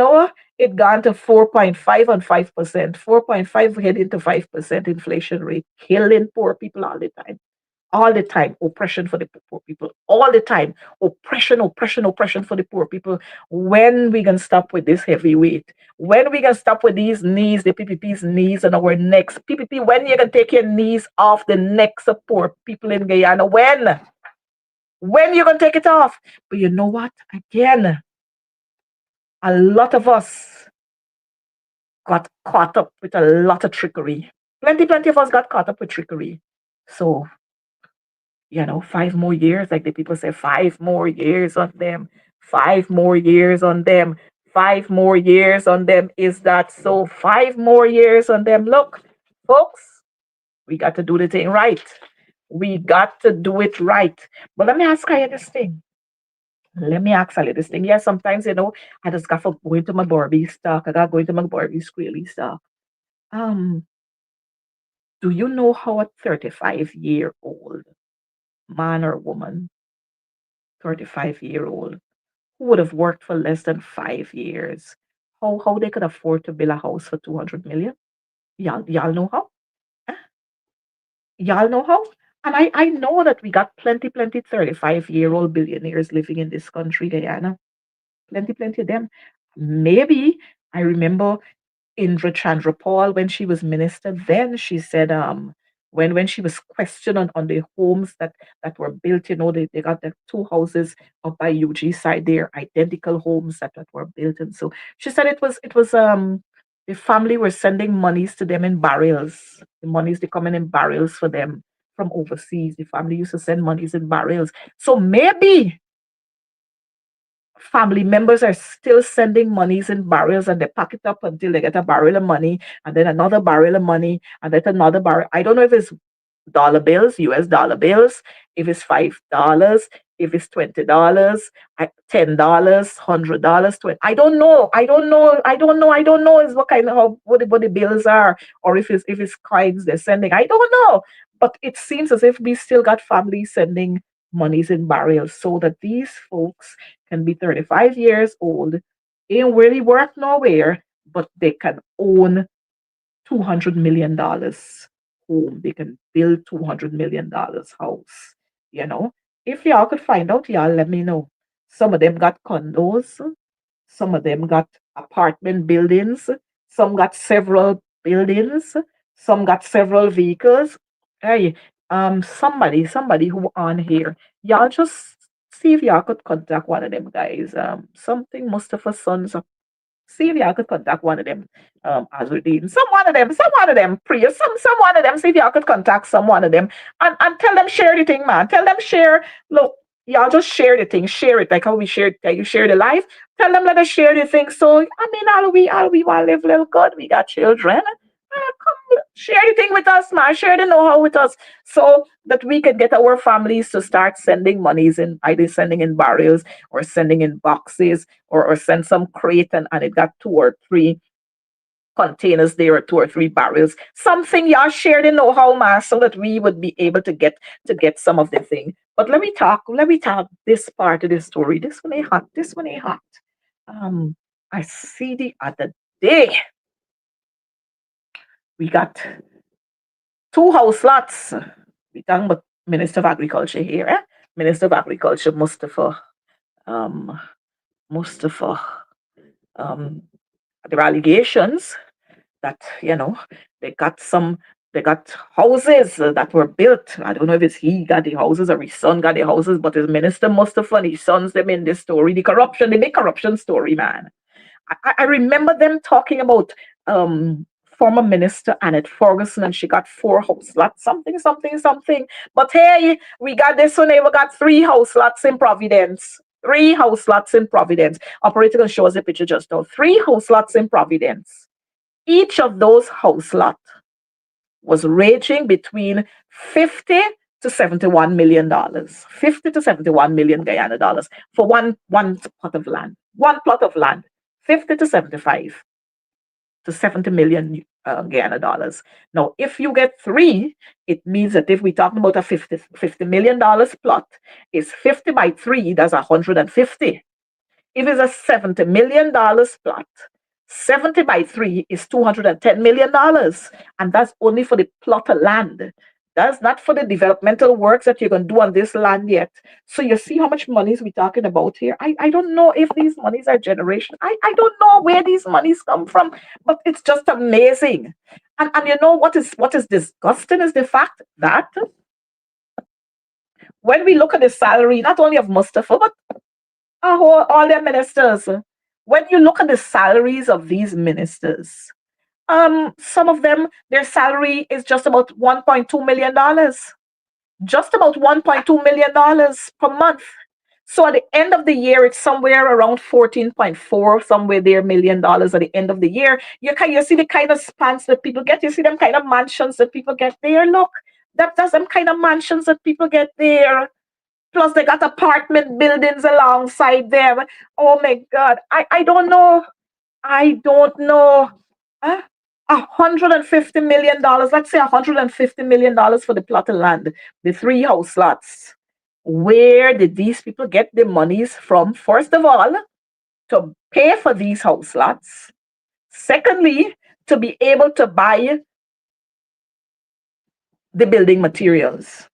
gone to 4.5 and 5%, 4.5 heading to 5% inflation rate, killing poor people all the time, oppression for the poor people, all the time, oppression, oppression, oppression for the poor people. When we gonna stop with this heavy weight? When we gonna stop with these knees, the PPP's knees on our necks? PPP, when you gonna take your knees off the necks of poor people in Guyana? When? When you gonna take it off? But you know what? Again, a lot of us got caught up with a lot of trickery. Plenty, plenty of us got caught up with trickery. So 5 more years, like the people say, 5 more years on them, 5 more years on them, 5 more years on them. Is that so? 5 more years on them. Look, folks, we got to do the thing right. We got to do it right. But let me ask you this thing. Let me ask you this thing. Yeah, sometimes, I just got to go into my Barbie stock. I got to go into my Barbie Squealy stock. Um, do you know how a 35-year-old man or woman, 35-year-old, who would have worked for less than 5 years, how they could afford to build a house for 200 million? Y'all know how? Eh? Y'all know how? And I know that we got plenty 35-year-old billionaires living in this country, Guyana. Plenty of them. Maybe I remember Indra Chandrapal, when she was minister, then she said, when she was questioned on the homes that were built, they got the two houses up by UG side there, identical homes that were built. And so she said it was the family were sending monies to them in barrels. The monies they coming in barrels for them from overseas. The family used to send monies in barrels. So maybe family members are still sending monies in barrels, and they pack it up until they get a barrel of money, and then another barrel of money, and then another barrel. I don't know if it's dollar bills, US dollar bills, if it's $5, if it's $20, $10, $100, 20. I don't know. I don't know is what kind of what the bills are, or if it's coins they're sending. I don't know. But it seems as if we still got families sending monies in barrels so that these folks can be 35 years old, ain't really work nowhere, but they can own $200 million home. They can build $200 million house. You know, if y'all could find out, y'all let me know. Some of them got condos, some of them got apartment buildings, some got several buildings, some got several vehicles. Hey, somebody who on here, y'all just see if y'all could contact one of them guys. Something Mustafa Sons, see if y'all could contact one of them, Azudine. Some one of them, Priya, some one of them, see if y'all could contact some one of them and tell them share the thing, man. Tell them share. Look, y'all just share the thing, share it like how we shared, like you share the life. Tell them let us share the thing. So I mean, all we want to live little good. We got children. Come share the thing with us, man. Share the know-how with us so that we can get our families to start sending monies in, either sending in barrels or sending in boxes, or send some crate, and it got two or three containers there, or two or three barrels. Something y'all share the know-how, man, so that we would be able to get some of the thing. But let me talk this part of the story. This one ain't hot. This one ain't hot. Um, I see the other day we got two house lots. We talking about Minister of Agriculture here, eh? Minister of Agriculture um Mustafa. Um, there are allegations that they got houses that were built. I don't know if it's he got the houses or his son got the houses, but his minister Mustafa and his sons them in this story. The big corruption story, man. I remember them talking about former minister Annette Ferguson, and she got four house lots, something, something, something. But hey, we got this one. We got three house lots in Providence. Three house lots in Providence. Operator can show us a picture just now. Three house lots in Providence. Each of those house lots was ranging between 50 to $71 million. 50 to 71 million Guyana dollars for one plot of land. One plot of land. 50 to 75 to 70 million Guyana dollars. Now, if you get three, it means that if we're talking about a $50 million plot, is 50 by three, that's 150. If it's a $70 million plot, 70 by 3 is $210 million. And that's only for the plot of land. That's not for the developmental works that you're going to do on this land yet. So you see how much monies we're talking about here. I don't know if these monies are generation. I don't know where these monies come from, but it's just amazing. And you know what is disgusting is the fact that when we look at the salary, not only of Mustafa, but all their ministers. When you look at the salaries of these ministers, some of them, their salary is just about $1.2 million, just about $1.2 million per month. So at the end of the year, it's somewhere around 14.4, somewhere there $1 million at the end of the year. You see the kind of spans that people get. You see them kind of mansions that people get there. Look, that's them kind of mansions that people get there. Plus, they got apartment buildings alongside them. Oh my God. I don't know. I don't know. Huh? $150 million. Let's say $150 million for the plot of land, the three house lots. Where did these people get the monies from? First of all, to pay for these house lots. Secondly, to be able to buy the building materials,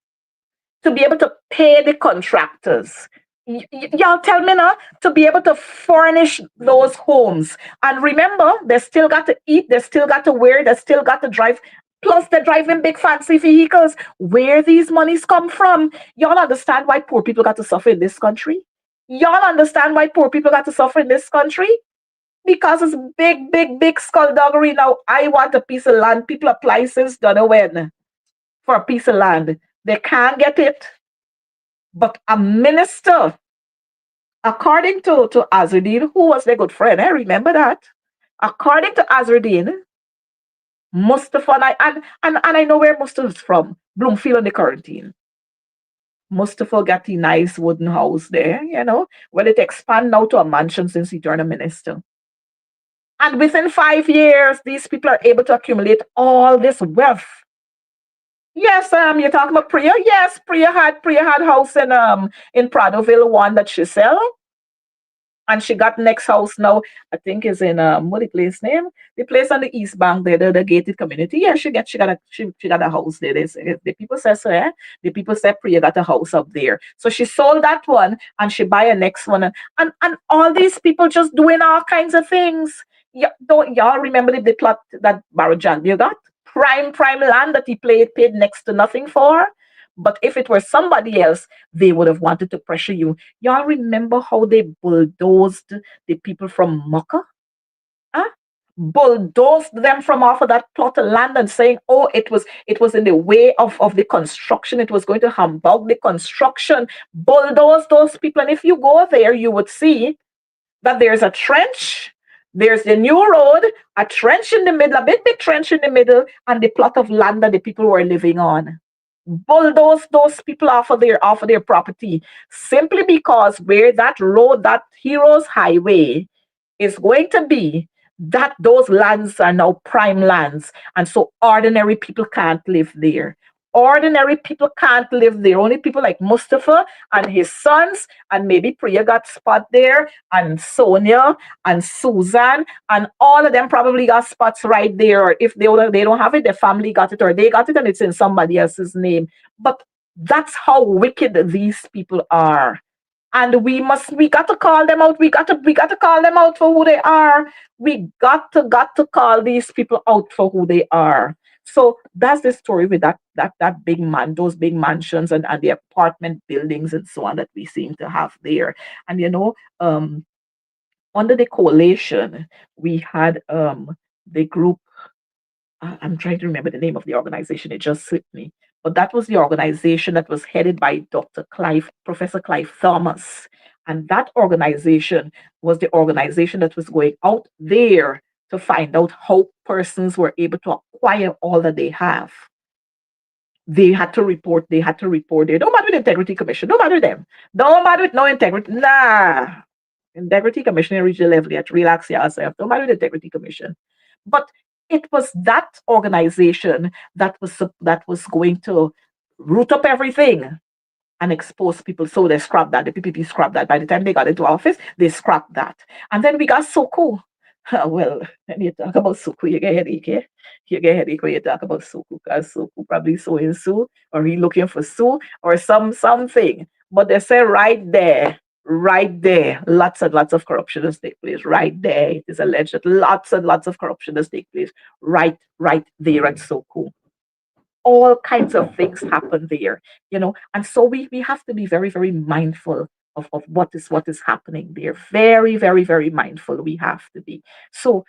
to be able to pay the contractors. Y'all tell me now, to be able to furnish those homes. And remember, they still got to eat, they still got to wear, they still got to drive. Plus, they're driving big fancy vehicles. Where these monies come from? Y'all understand why poor people got to suffer in this country? Y'all understand why poor people got to suffer in this country? Because it's big, big, big skullduggery. Now, I want a piece of land. People apply since don't know when for a piece of land. They can't get it. But a minister, according to Azardine, who was their good friend, I remember that. According to Azardine, Mustafa, and I know where Mustafa's from, Bloomfield on the Quarantine. Mustafa got a nice wooden house there, Well, it expanded now to a mansion since he turned a minister. And within 5 years, these people are able to accumulate all this wealth. Yes, you're talking about Priya. Yes, Priya had house in Pradoville, one that she sell, and she got next house now. I think is in what the place name? The place on the East Bank there, the gated community. Yeah, she got a house there. The people say so. The people say Priya got a house up there. So she sold that one and she buy a next one, and all these people just doing all kinds of things. Yeah, don't y'all remember the plot that Barajan you got? Prime land that he paid next to nothing for. But if it were somebody else, they would have wanted to pressure you. Y'all remember how they bulldozed the people from Mecca? Huh? Bulldozed them from off of that plot of land and saying, oh, it was in the way of the construction. It was going to humbug the construction. Bulldoze those people. And if you go there, you would see that there's a trench, there's the new road, a trench in the middle, a big trench in the middle, and the plot of land that the people were living on. Bulldoze those people off of their property simply because where that road, that Heroes Highway, is going to be, that those lands are now prime lands, and so ordinary people can't live there. Ordinary people can't live there. Only people like Mustafa and his sons, and maybe Priya got spot there, and Sonia and Susan, and all of them probably got spots right there. Or if they don't have it, their family got it, or they got it and it's in somebody else's name. But that's how wicked these people are, and we got to call them out. We got to call them out for who they are. We got to call these people out for who they are. So that's the story with that big man, those big mansions, and the apartment buildings and so on that we seem to have there. And under the coalition, we had the group. I'm trying to remember the name of the organization. It just slipped me. But that was the organization that was headed by Professor Clive Thomas. And that organization was the organization that was going out there to find out how persons were able to acquire all that they have. They had to report. They don't matter with integrity commission. Don't matter with them. Don't matter with no integrity. Nah. Integrity commission reach the level yet. Relax yourself. Don't matter with integrity commission. But It was that organization that was going to root up everything and expose people. So they scrapped that. The PPP scrapped that. By the time they got into office, they scrapped that. And then we got Soko. Well, when you talk about Soko, you get headache, eh? You get headache when you talk about Soko, because Soko probably suing Sue, or he looking for Sue, or something. But they say right there, lots and lots of corruption has take place. Right there, it is alleged that lots and lots of corruption has take place. Right there at Soko, all kinds of things happen there, and so we have to be very, very mindful of what is happening there. Very, very, very mindful we have to be. So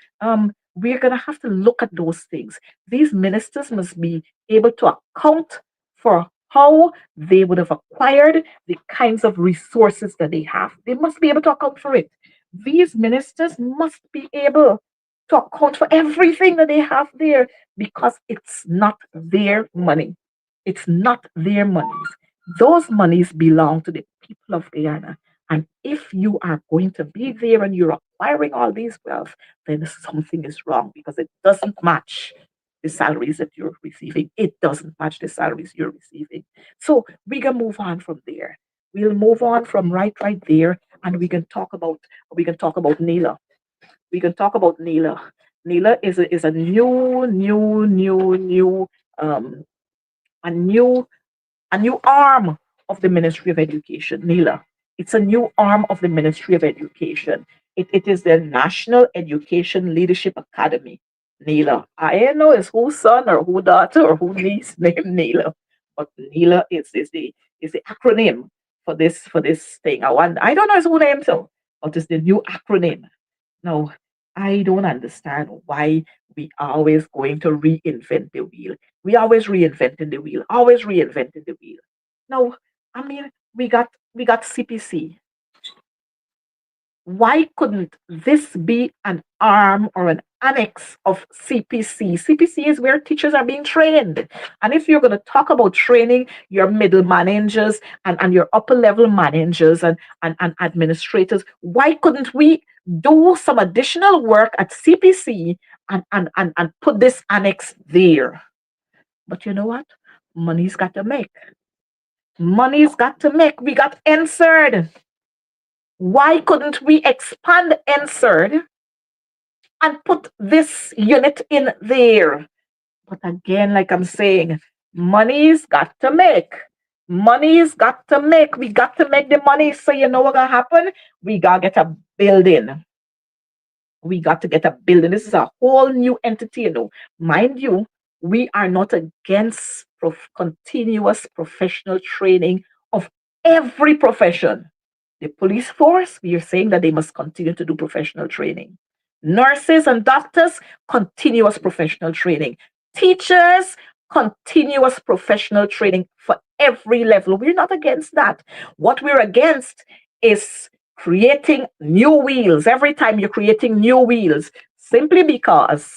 we're going to have to look at those things. These ministers must be able to account for how they would have acquired the kinds of resources that they have. They must be able to account for it. These ministers must be able to account for everything that they have there, because it's not their money. It's not their monies. Those monies belong to the people of Guyana. And if you are going to be there and you're acquiring all these wealth, then something is wrong, because it doesn't match the salaries that you're receiving. It doesn't match the salaries you're receiving. So we can move on from there. We'll move on from right there, and we can talk about Nila. We can talk about Nila. Nila is a um a new a new arm of the Ministry of Education, Nila. It's a new arm of the Ministry of Education. It is the National Education Leadership Academy, Nila. I don't know is whose son or who daughter or who niece named Nila, but Nila is the acronym for this thing. I don't know who named so, but it's the new acronym. Now, I don't understand why we always going to reinvent the wheel. We always reinventing the wheel, always reinventing the wheel. Now, I mean, we got CPC. Why couldn't this be an arm or an annex of CPC? CPC is where teachers are being trained. And if you're going to talk about training your middle managers and your upper level managers and administrators, why couldn't we do some additional work at CPC and put this annex there? But you know what? Money's got to make. Money's got to make. We got answered. Why couldn't we expand NSERD and put this unit in there? But again, like I'm saying, money's got to make. Money's got to make. We got to make the money. So you know what's gonna happen? We gotta get a building. We got to get a building. This is a whole new entity, Mind you, we are not against continuous professional training of every profession. The police force, we are saying that they must continue to do professional training. Nurses and doctors, continuous professional training. Teachers, continuous professional training for every level. We're not against that. What we're against is creating new wheels. Every time you're creating new wheels, simply because,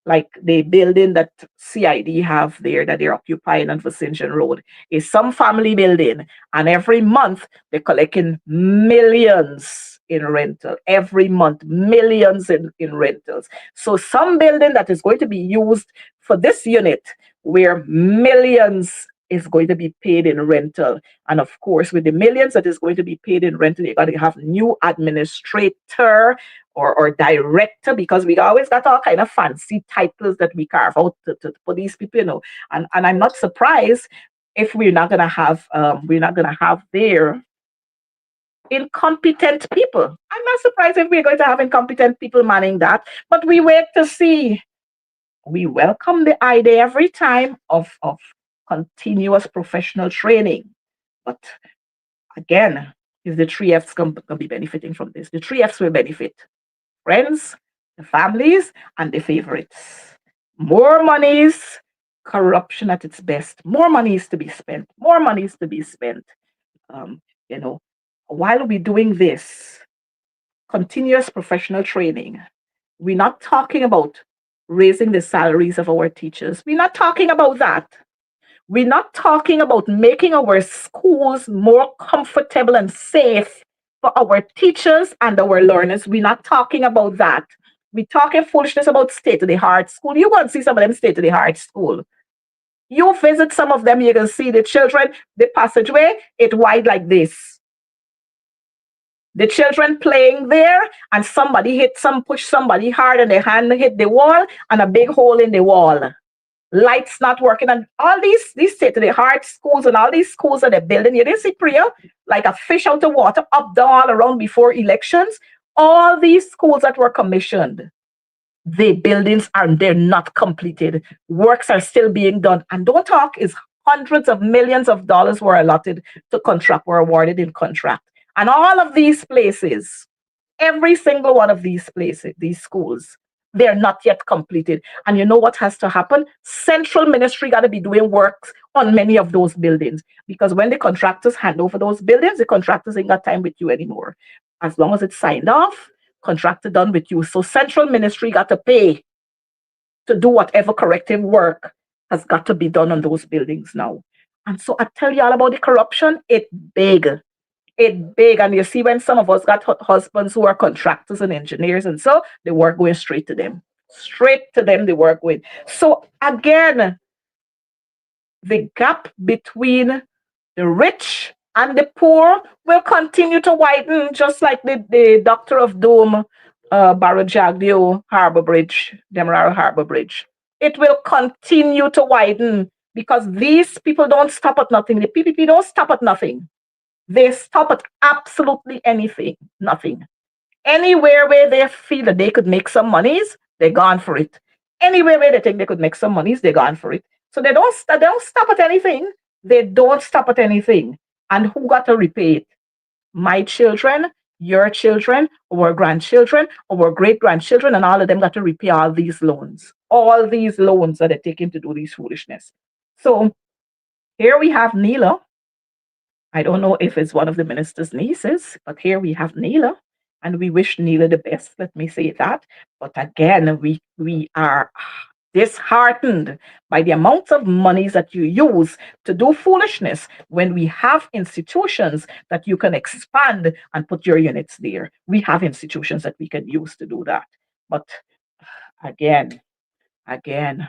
like the building that CID have there that they're occupying on Vicinsion Road, is some family building, and every month they're collecting millions in rental. Every month, millions in rentals. So some building that is going to be used for this unit, where millions is going to be paid in rental. And of course, with the millions that is going to be paid in rental, you got to have new administrator or director, because we always got all kind of fancy titles that we carve out for these people, And I'm not surprised if we're not gonna have there incompetent people. I'm not surprised if we're going to have incompetent people manning that, but we wait to see. We welcome the idea every time of continuous professional training. But again, is the three F's going to be benefiting from this? The three F's will benefit: friends, the families, and the favorites. More monies, corruption at its best. More money is to be spent. More money is to be spent. Um, you know, while we're doing this continuous professional training, we're not talking about raising the salaries of our teachers. We're not talking about that. We're not talking about making our schools more comfortable and safe for our teachers and our learners. We're not talking about that. We talking foolishness about state of the heart school. You go and see some of them state of the heart school. You visit some of them, you can see the children, the passageway, it wide like this. The children playing there, and somebody hit some, push somebody hard, and their hand hit the wall, and a big hole in the wall. Lights not working, and all these state of the heart schools and all these schools that they're building. You didn't see Priya like a fish out of water, up down all around before elections. All these schools that were commissioned, the buildings are they're not completed. Works are still being done, and don't talk is hundreds of millions of dollars were allotted to contract, were awarded in contract, and all of these places, every single one of these places, these schools, they're not yet completed. And you know what has to happen? Central ministry got to be doing works on many of those buildings, because when the contractors hand over those buildings, the contractors ain't got time with you anymore. As long as it's signed off, contractor done with you. So central ministry got to pay to do whatever corrective work has got to be done on those buildings now. And so I tell you all about the corruption. It big. It big. And you see, when some of us got husbands who are contractors and engineers, and so the work going straight to them. Straight to them, the work going. So again, the gap between the rich and the poor will continue to widen, just like the Doctor of Doom, Barajagdio Harbor Bridge, Demerara Harbor Bridge. It will continue to widen because these people don't stop at nothing. The PPP don't stop at nothing. They stop at absolutely anything, nothing. Anywhere where they feel that they could make some monies, they're gone for it. Anywhere where they think they could make some monies, they're gone for it. So they don't stop at anything. They don't stop at anything. And who got to repay it? My children, your children, our grandchildren, our great grandchildren, and all of them got to repay all these loans. All these loans that they're taking to do these foolishness. So here we have Neela. I don't know if it's one of the minister's nieces, but here we have Neela, and we wish Neela the best. Let me say that. But again, we are disheartened by the amounts of monies that you use to do foolishness when we have institutions that you can expand and put your units there. We have institutions that we can use to do that. But again, again.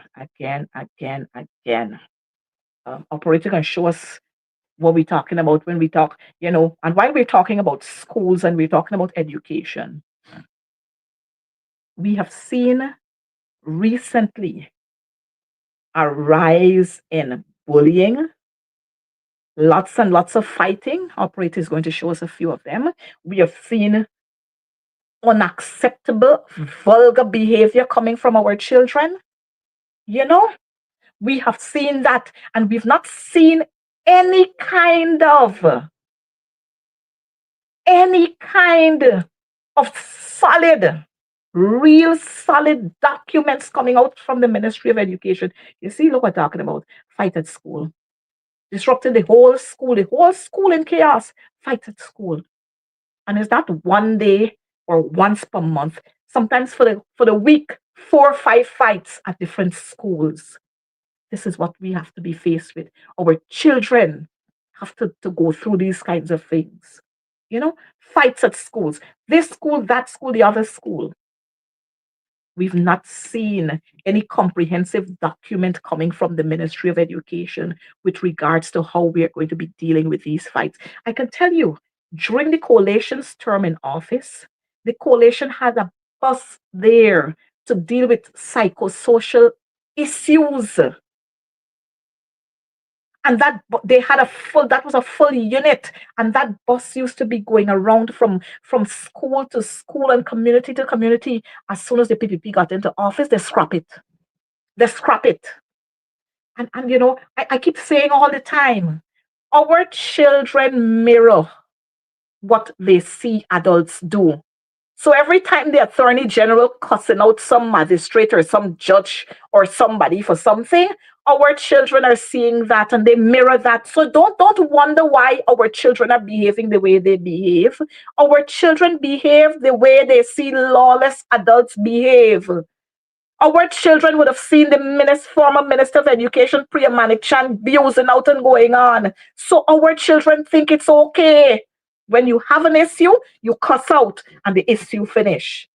Operator can show us what we're talking about when we talk, and while we're talking about schools and we're talking about education, we have seen recently a rise in bullying, lots and lots of fighting. Operator is going to show us a few of them. We have seen unacceptable, vulgar behavior coming from our children. You know, we have seen that, and we've not seen any kind of any kind of solid, real solid documents coming out from the Ministry of Education. You see, look what I'm talking about. Fight at school. Disrupting the whole school in chaos. Fight at school. And it's not one day or once per month. Sometimes for the week, 4 or 5 fights at different schools. This is what we have to be faced with. Our children have to go through these kinds of things. Fights at schools. This school, that school, the other school. We've not seen any comprehensive document coming from the Ministry of Education with regards to how we are going to be dealing with these fights. I can tell you, during the coalition's term in office, the coalition had a bus there to deal with psychosocial issues. And they had that was a full unit, and that bus used to be going around from school to school and community to community. As soon as the PPP got into office, they scrap it. And I keep saying all the time, our children mirror what they see adults do. So every time the attorney general cussing out some magistrate or some judge or somebody for something, our children are seeing that and they mirror that. So don't wonder why our children are behaving the way they behave. Our children behave the way they see lawless adults behave. Our children would have seen the former Minister of Education, Priya Manikchan, abusing out and going on. So our children think it's okay. When you have an issue, you cuss out and the issue finish.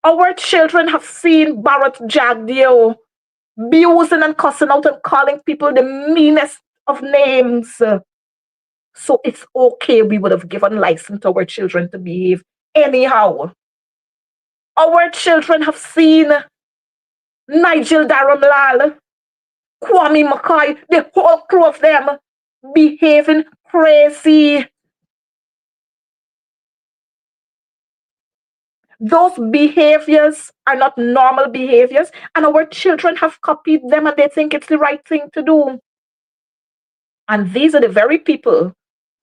Our children have seen Barrett Jagdeo abusing and cussing out and calling people the meanest of names. So it's okay. We would have given license to our children to behave anyhow. Our children have seen Nigel Daramlal, Kwame McCoy, the whole crew of them behaving crazy. Those behaviors are not normal behaviors, and our children have copied them and they think it's the right thing to do. And these are the very people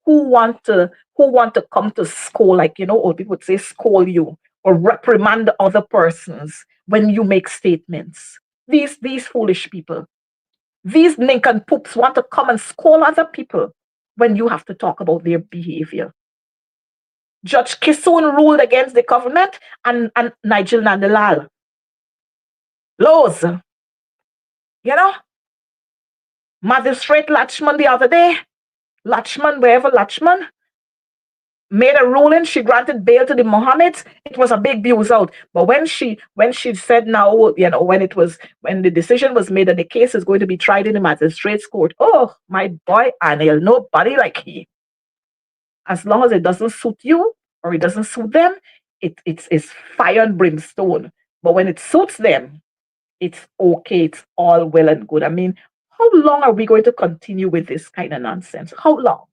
who want to come to school, like old people would say, scold you or reprimand other persons when you make statements. These foolish people, these nincompoops want to come and scold other people when you have to talk about their behavior. Judge Kisoon ruled against the government and Nigel Nandalal. Laws, you know, Magistrate Lachman the other day, Lachman, wherever Lachman, made a ruling. She granted bail to the Mohammeds. It was a big views out. But when she said now, when the decision was made that the case is going to be tried in the magistrates court. Oh my boy, Anil, nobody like he. As long as it doesn't suit you or it doesn't suit them, it's fire and brimstone. But when it suits them, it's okay. It's all well and good. I mean, how long are we going to continue with this kind of nonsense? How long?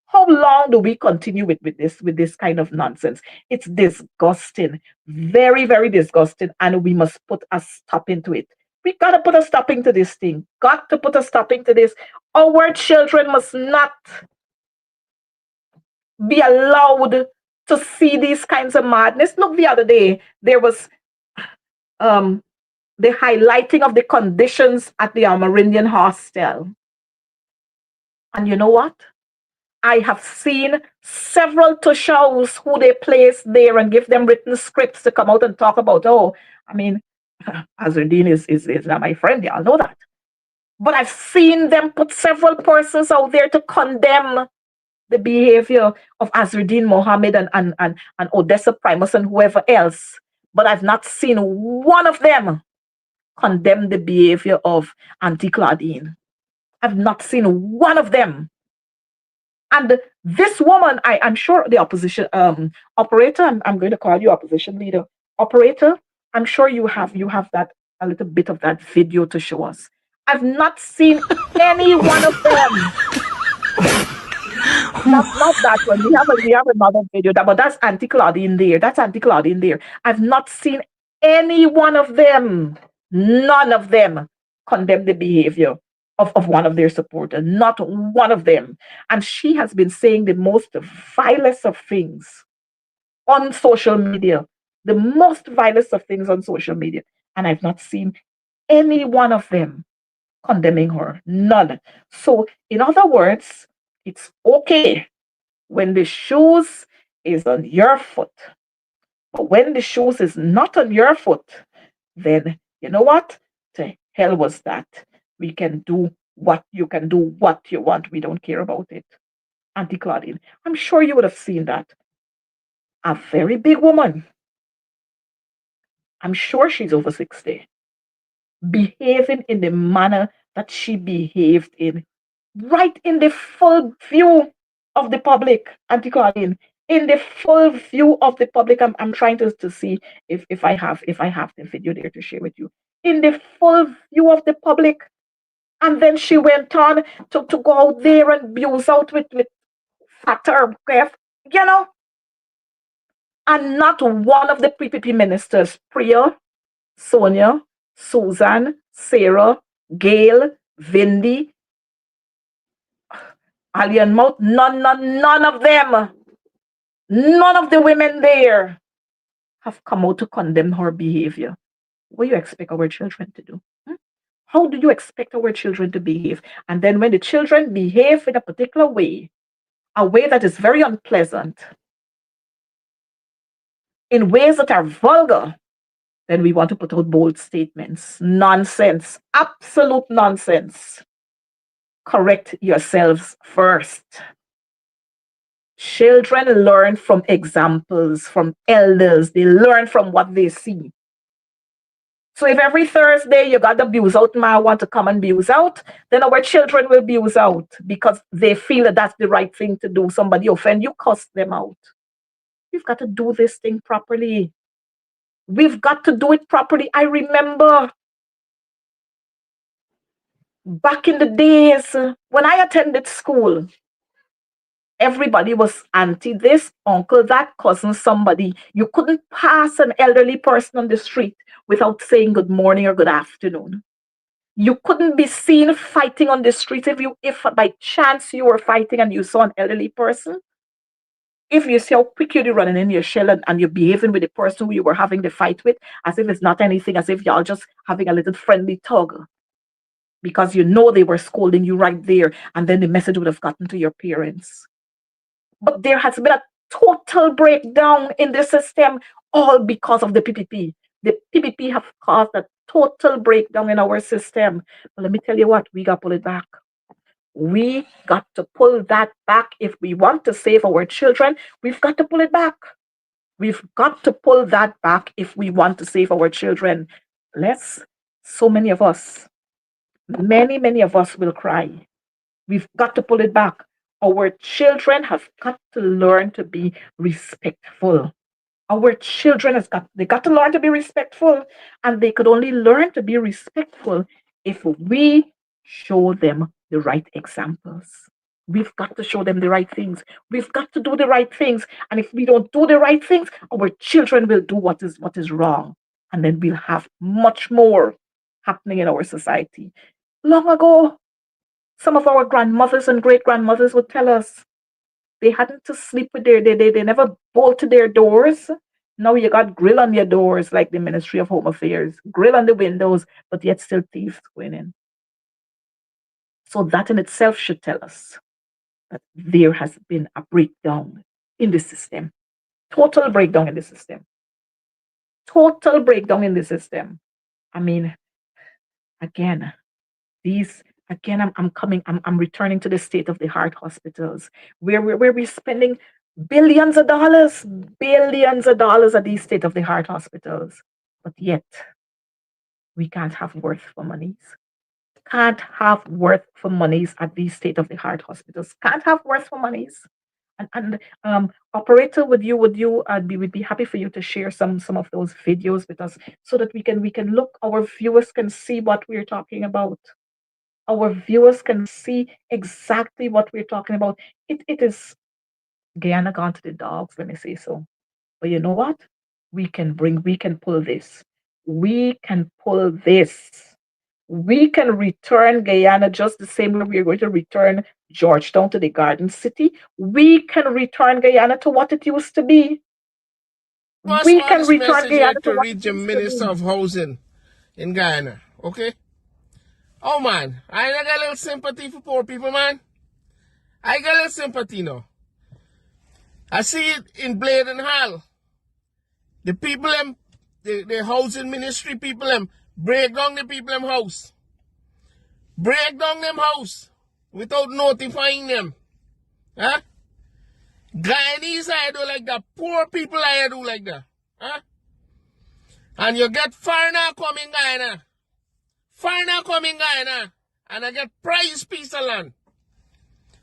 How long do we continue with this kind of nonsense? It's disgusting, very very disgusting, and we must put a stop into it. We gotta put a stopping to this thing. Got to put a stopping to this. Our children must not be allowed to see these kinds of madness. Look, the other day there was um the highlighting of the conditions at the Amerindian hostel, and you know what? I have seen several shows who they place there and give them written scripts to come out and talk about. Oh, I mean, Azardine is not my friend. Y'all know that. But I've seen them put several persons out there to condemn the behavior of Azardine Mohammed and Odessa Primus and whoever else. But I've not seen one of them condemn the behavior of Auntie Claudine. I've not seen one of them. And this woman, I'm sure the opposition operator, I'm going to call you opposition leader. Operator, I'm sure you have that a little bit of that video to show us. I've not seen any one of them. Not that one. We have another video, but that's Auntie Claudine there. That's Auntie Claudine there. I've not seen any one of them. None of them condemn the behavior of one of their supporters. Not one of them. And she has been saying the most vilest of things on social media. The most vilest of things on social media. And I've not seen any one of them condemning her. None. So, in other words, it's okay when the shoes is on your foot. But when the shoes is not on your foot, then you know what? The hell was that? We can do what you can do what you want. We don't care about it. Auntie Claudine, I'm sure you would have seen that. A very big woman. I'm sure she's over 60. Behaving in the manner that she behaved in, right in the full view of the public, Auntie Claudine, in the full view of the public. I'm trying to see if I have the video there to share with you. In the full view of the public. And then she went on to go out there and abuse out with fatter breath, you know. And not one of the PPP ministers, Priya, Sonia, Susan, Sarah, Gail, Vindy, Alien Mouth, none of them, none of the women there have come out to condemn her behavior. What do you expect our children to do? Hmm? How do you expect our children to behave? And then when the children behave in a particular way, a way that is very unpleasant, in ways that are vulgar, then we want to put out bold statements. Nonsense. Absolute nonsense. Correct yourselves first. Children learn from examples, from elders. They learn from what they see. So if every Thursday you got the abuse out man want to come and abuse out, then our children will abuse out because they feel that that's the right thing to do. Somebody offend you, cuss them out. We've got to do this thing properly. We've got to do it properly. I remember back in the days when I attended school, everybody was auntie this, uncle that, cousin somebody. You couldn't pass an elderly person on the street without saying good morning or good afternoon. You couldn't be seen fighting on the street if by chance you were fighting and you saw an elderly person. If you see how quick you're running in your shell and you're behaving with the person who you were having the fight with, as if it's not anything, as if y'all just having a little friendly tug, because you know they were scolding you right there, and then the message would have gotten to your parents. But there has been a total breakdown in the system, all because of the PPP. The PPP have caused a total breakdown in our system. But let me tell you what, we got to pull it back. We got to pull that back. If we want to save our children, we've got to pull it back. We've got to pull that back if we want to save our children. So many of us, many of us will cry. We've got to pull it back. Our children have got to learn to be respectful. Our children they got to learn to be respectful, and they could only learn to be respectful if we show them the right examples. We've got to show them the right things. We've got to do the right things. And if we don't do the right things, our children will do what is wrong. And then we'll have much more happening in our society. Long ago, some of our grandmothers and great grandmothers would tell us they hadn't to sleep with they never bolted their doors. Now you got grill on your doors like the Ministry of Home Affairs, grill on the windows, but yet still thieves going in. So that in itself should tell us that there has been a breakdown in the system. Total breakdown in the system. Total breakdown in the system. I mean, again, I'm returning to the state of the heart hospitals where we're spending billions of dollars at these state of the heart hospitals, but yet we can't have worth for monies. Can't have worth for monies at these state of the heart hospitals. Can't have worth for monies. And operator, would be happy for you to share some of those videos with us so that we can look, our viewers can see what we're talking about. Our viewers can see exactly what we're talking about. It is Guyana gone to the dogs, let me say so. But you know what? We can pull this. We can pull this. We can return Guyana just the same way we're going to return Georgetown to the Garden City. We can return Guyana to what it used to be. First We want can this return message here Guyana to to what it reach the used to Minister be. of Housing in Guyana, okay? Oh man, I got a little sympathy for poor people, man. I got a little sympathy now. I see it in Bladen Hall. The people the housing ministry people break down the people house. Break down them house without notifying them. Huh? Guyanese I do like that. Poor people I do like that. Huh? And you get foreigner coming Guyana. Foreigner coming Guyana. And I get price piece of land.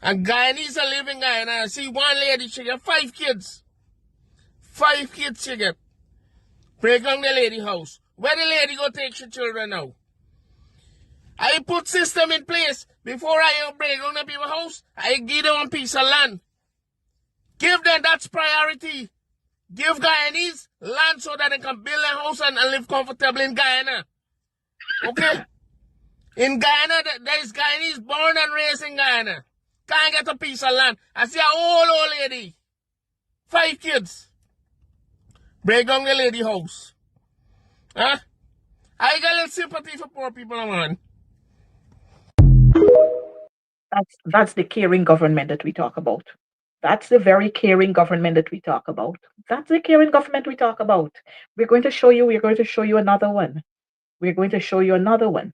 And Guyanese are living Guyana. I see one lady, she get 5 kids. 5 kids she get. Break down the lady house. Where the lady go take her children now? I put system in place. Before I break down the people's house, I give them one piece of land. Give them, that's priority. Give Guyanese land so that they can build a house and live comfortably in Guyana. Okay? In Guyana, there is Guyanese born and raised in Guyana. Can't get a piece of land. I see an old lady. 5 kids. Break down the lady house. Huh? I got a little sympathy for poor people, man. That's the caring government that we talk about. That's the very caring government that we talk about. That's the caring government we talk about. We're going to show you another one. We're going to show you another one.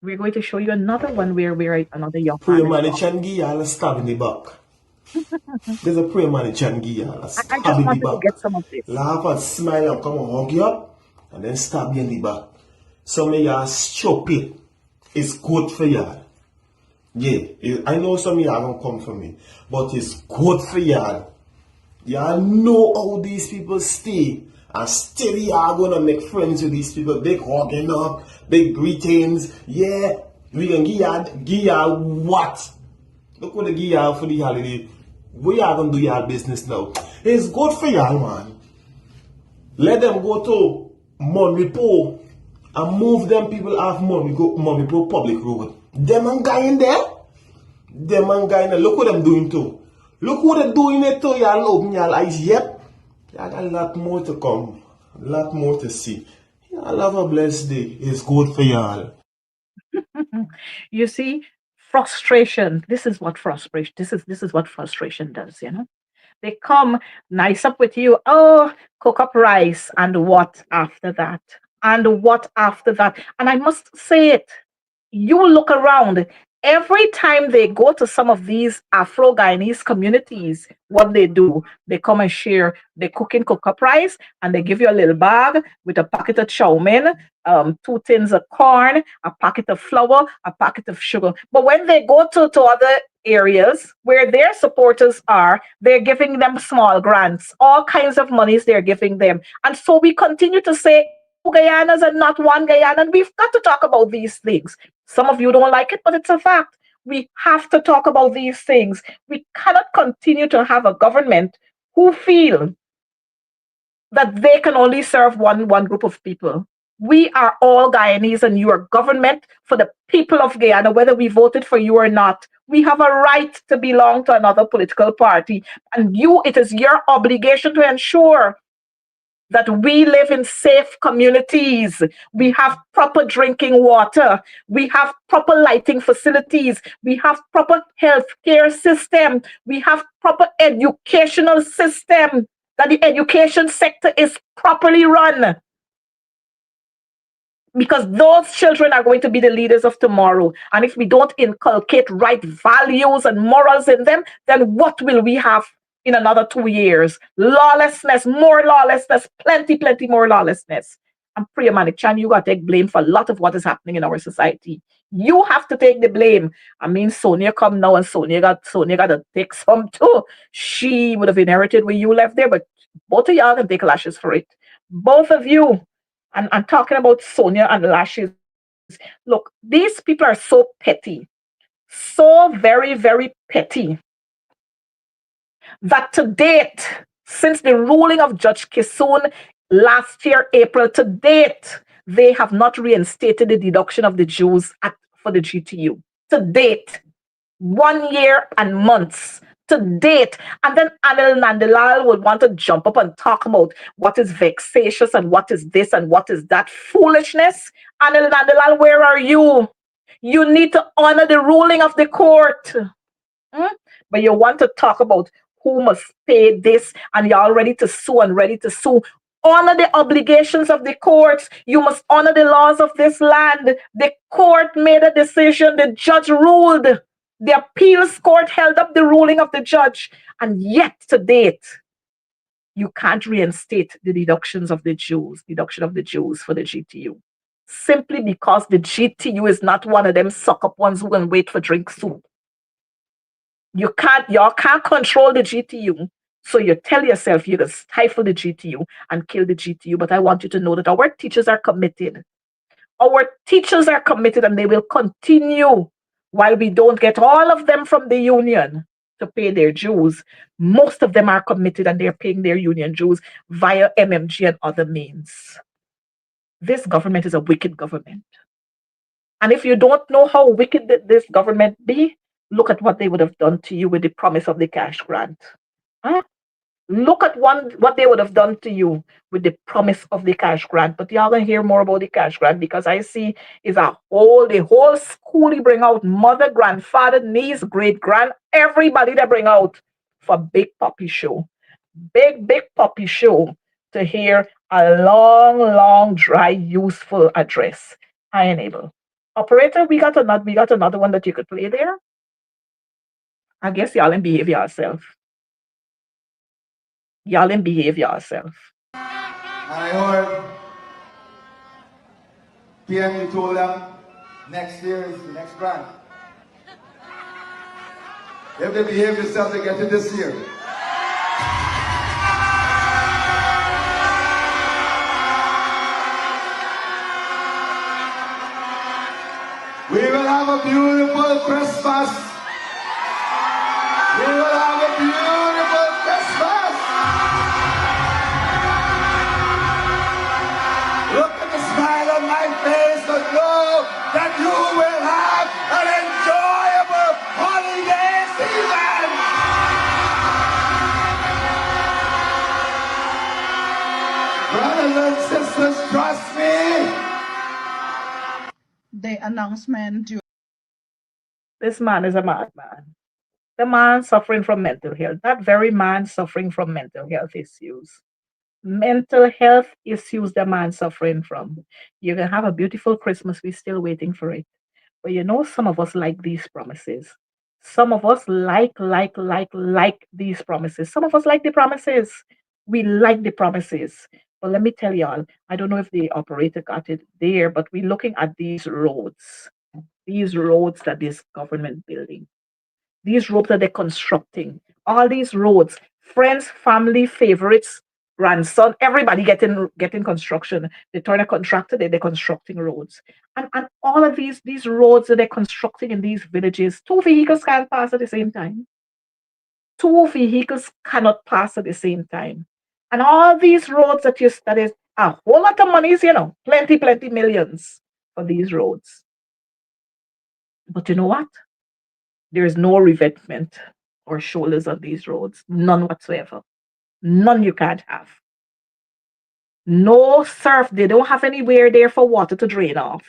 We're going to show you another one where another young Pour man your is money talking. Changi, I'll stab in the back. There's a prayer manager and give you a I stab just in the wanted to back. get some of this. Laugh and smile and come and hug you up and then stab you in the back. Some of you are stupid. It's good for y'all. Yeah, I know some of y'all don't come for me, but it's good for y'all. Y'all know how these people stay. And still y'all gonna make friends with these people. Big hugging up, big greetings. Yeah, we can give y'all what? Look what they give y'all for the holiday. We are gonna do y'all business now. It's good for y'all, man. Let them go to Mahipaul and move them people off Mahipaul public road. Them and guy in there. Them and guy in there. Look what them doing too. Look what they're doing it too. Y'all open your eyes. Yep. Y'all got a lot more to come. A lot more to see. Y'all have a blessed day. It's good for y'all. You see, frustration. This is what frustration does, They come nice up with you. Oh, cook up rice. And what after that? And what after that? And I must say it. You look around, every time they go to some of these Afro Guyanese communities, what they do, they come and share, they cook up rice, and they give you a little bag with a packet of chow mein, two tins of corn, a packet of flour, a packet of sugar. But when they go to other areas where their supporters are, they're giving them small grants, all kinds of monies they're giving them. And so we continue to say it's two Guyanas and not one Guyana. And we've got to talk about these things. Some of you don't like it, but it's a fact. We have to talk about these things. We cannot continue to have a government who feel that they can only serve one group of people. We are all Guyanese and you are government for the people of Guyana, whether we voted for you or not. We have a right to belong to another political party. And it is your obligation to ensure that we live in safe communities. We have proper drinking water. We have proper lighting facilities. We have proper health care system. We have proper educational system, that the education sector is properly run, because those children are going to be the leaders of tomorrow. And if we don't inculcate right values and morals in them, then what will we have in another 2 years? Lawlessness, more lawlessness, plenty, plenty more lawlessness. And Priya Manichan, you got to take blame for a lot of what is happening in our society. You have to take the blame. I mean, Sonia come now and Sonia got to take some too. She would have inherited where you left there, but both of y'all can take lashes for it. Both of you. And I'm talking about Sonia and lashes. Look, these people are so petty, so very, very petty, that to date, since the ruling of Judge Kisoon last year, April, to date, they have not reinstated the deduction of the Jews for the GTU. To date, 1 year and months to date. And then Anil Nandilal would want to jump up and talk about what is vexatious and what is this and what is that foolishness. Anil Nandilal, where are you? You need to honor the ruling of the court. Hmm? But you want to talk about who must pay this, and you're all ready to sue and ready to sue. Honor the obligations of the courts. You must honor the laws of this land. The court made a decision, the judge ruled. The appeals court held up the ruling of the judge. And yet, to date, you can't reinstate the deduction of the Jews for the GTU. Simply because the GTU is not one of them suck up ones who can wait for drink soup. Y'all can't control the GTU. So you tell yourself you're going to stifle the GTU and kill the GTU. But I want you to know that our teachers are committed. Our teachers are committed and they will continue while we don't get all of them from the union to pay their dues. Most of them are committed and they're paying their union dues via MMG and other means. This government is a wicked government. And if you don't know how wicked this government be, look at what they would have done to you with the promise of the cash grant. Huh? Look at what they would have done to you with the promise of the cash grant. But y'all gonna hear more about the cash grant, because I see is the whole school you bring out, mother, grandfather, niece, great grand, everybody they bring out for big puppy show. Big puppy show to hear a long, long, dry, useful address. I enable. Operator, we got another one that you could play there. I guess y'all and behave yourself. Y'all and behave yourself. And I heard PM told them next year is the next grant. If they behave themselves, they get it this year. We will have a beautiful Christmas. We will have a beautiful Christmas. Look at the smile on my face and know that you will have an enjoyable holiday season. Brothers and sisters, trust me. The announcement This man is a madman. The man suffering from mental health. That very man suffering from mental health issues. Mental health issues the man suffering from. You're gonna have a beautiful Christmas. We're still waiting for it. But you know, some of us like these promises. Some of us like these promises. Some of us like the promises. We like the promises. But let me tell y'all, I don't know if the operator got it there, but we're looking at these roads that this government building, these roads that they're constructing, all these roads, friends, family, favorites, grandson, everybody getting construction. They turn a contractor, they're constructing roads. And all of these roads that they're constructing in these villages, two vehicles can't pass at the same time. Two vehicles cannot pass at the same time. And all these roads that is a whole lot of monies, plenty millions for these roads. But you know what? There is no revetment or shoulders on these roads. None whatsoever. None you can't have. No surf. They don't have anywhere there for water to drain off.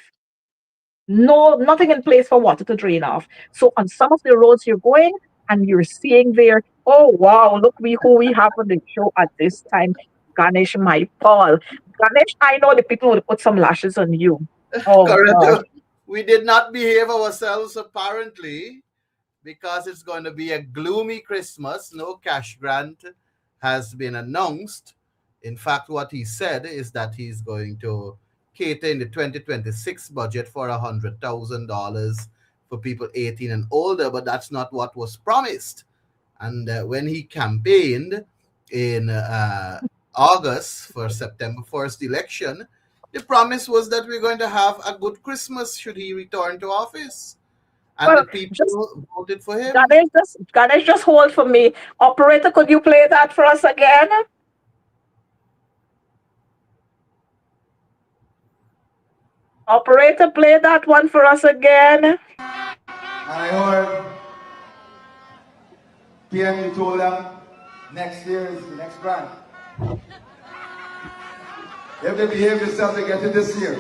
No, nothing in place for water to drain off. So on some of the roads you're going and you're seeing there, oh wow, look who we have on the show at this time. Ganesh Mahipaul. Ganesh, I know the people would put some lashes on you. Oh gosh. Correct. We did not behave ourselves apparently because it's going to be a gloomy Christmas. No cash grant has been announced. In fact, what he said is that he's going to cater in the 2026 budget for $100,000 for people 18 and older, but that's not what was promised. And when he campaigned in August for September 1st election, the promise was that we're going to have a good Christmas should he return to office. And the Well, just people voted for him. Ganesh, just hold for me. Operator, could you play that for us again? Operator, play that one for us again. And I heard PM told them next year is the next grant. If they behave themselves, they get it this year.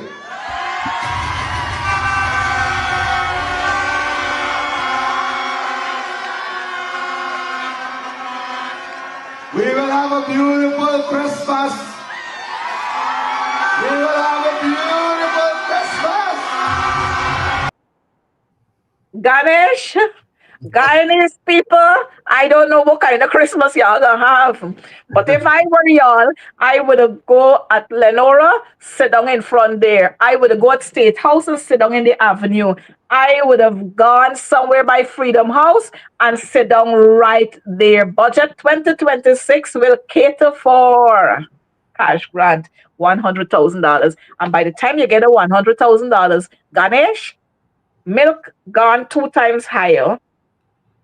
We will have a beautiful Christmas. We will have a beautiful Christmas. Ganesh people, I don't know what kind of Christmas y'all gonna have. But if I were y'all, I would go at Lenora, sit down in front there. I would go at State House and sit down in the avenue. I would have gone somewhere by Freedom House and sit down right there. Budget 2026 will cater for cash grant, $100,000. And by the time you get a $100,000, Ganesh, milk gone two times higher.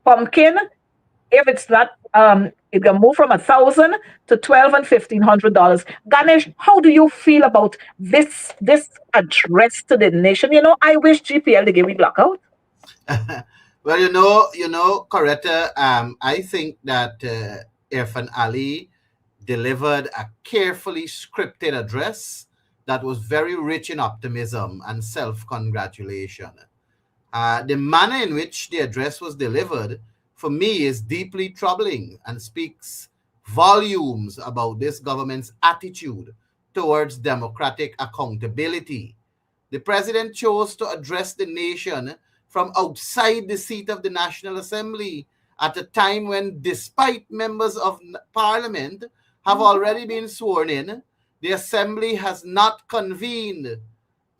Pumpkin, if it's not, it can move from 1,000 to 12 and $1,500. Ganesh, how do you feel about this address to the nation? I wish GPL to give me blackout. Well, Coretta, I think that Irfan Ali delivered a carefully scripted address that was very rich in optimism and self-congratulation. The manner in which the address was delivered, for me, is deeply troubling and speaks volumes about this government's attitude towards democratic accountability. The president chose to address the nation from outside the seat of the National Assembly at a time when, despite members of parliament have already been sworn in, the assembly has not convened.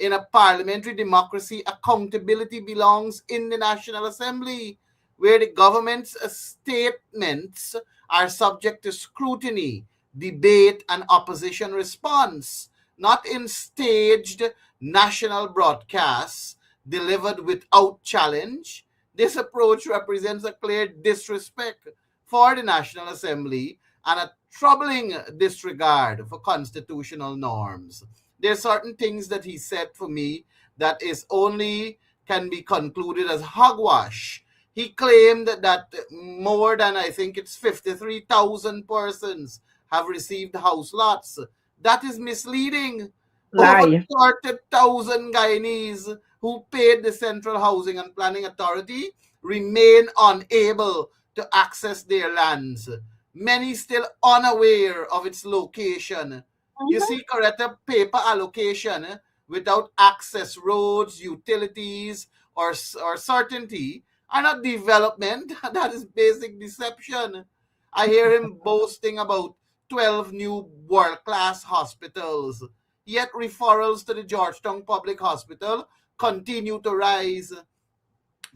In a parliamentary democracy, accountability belongs in the National Assembly, where the government's statements are subject to scrutiny, debate, and opposition response, not in staged national broadcasts delivered without challenge. This approach represents a clear disrespect for the National Assembly and a troubling disregard for constitutional norms. There are certain things that he said for me that is only can be concluded as hogwash. He claimed that more than, I think it's 53,000 persons have received house lots. That is misleading. Over Lie. 30,000 Guyanese who paid the Central Housing and Planning Authority remain unable to access their lands. Many still unaware of its location. You Mhm. see, Coretta, paper allocation without access roads, utilities, or certainty are not development. That is basic deception. I hear him boasting about 12 new world class hospitals, yet referrals to the Georgetown Public Hospital continue to rise,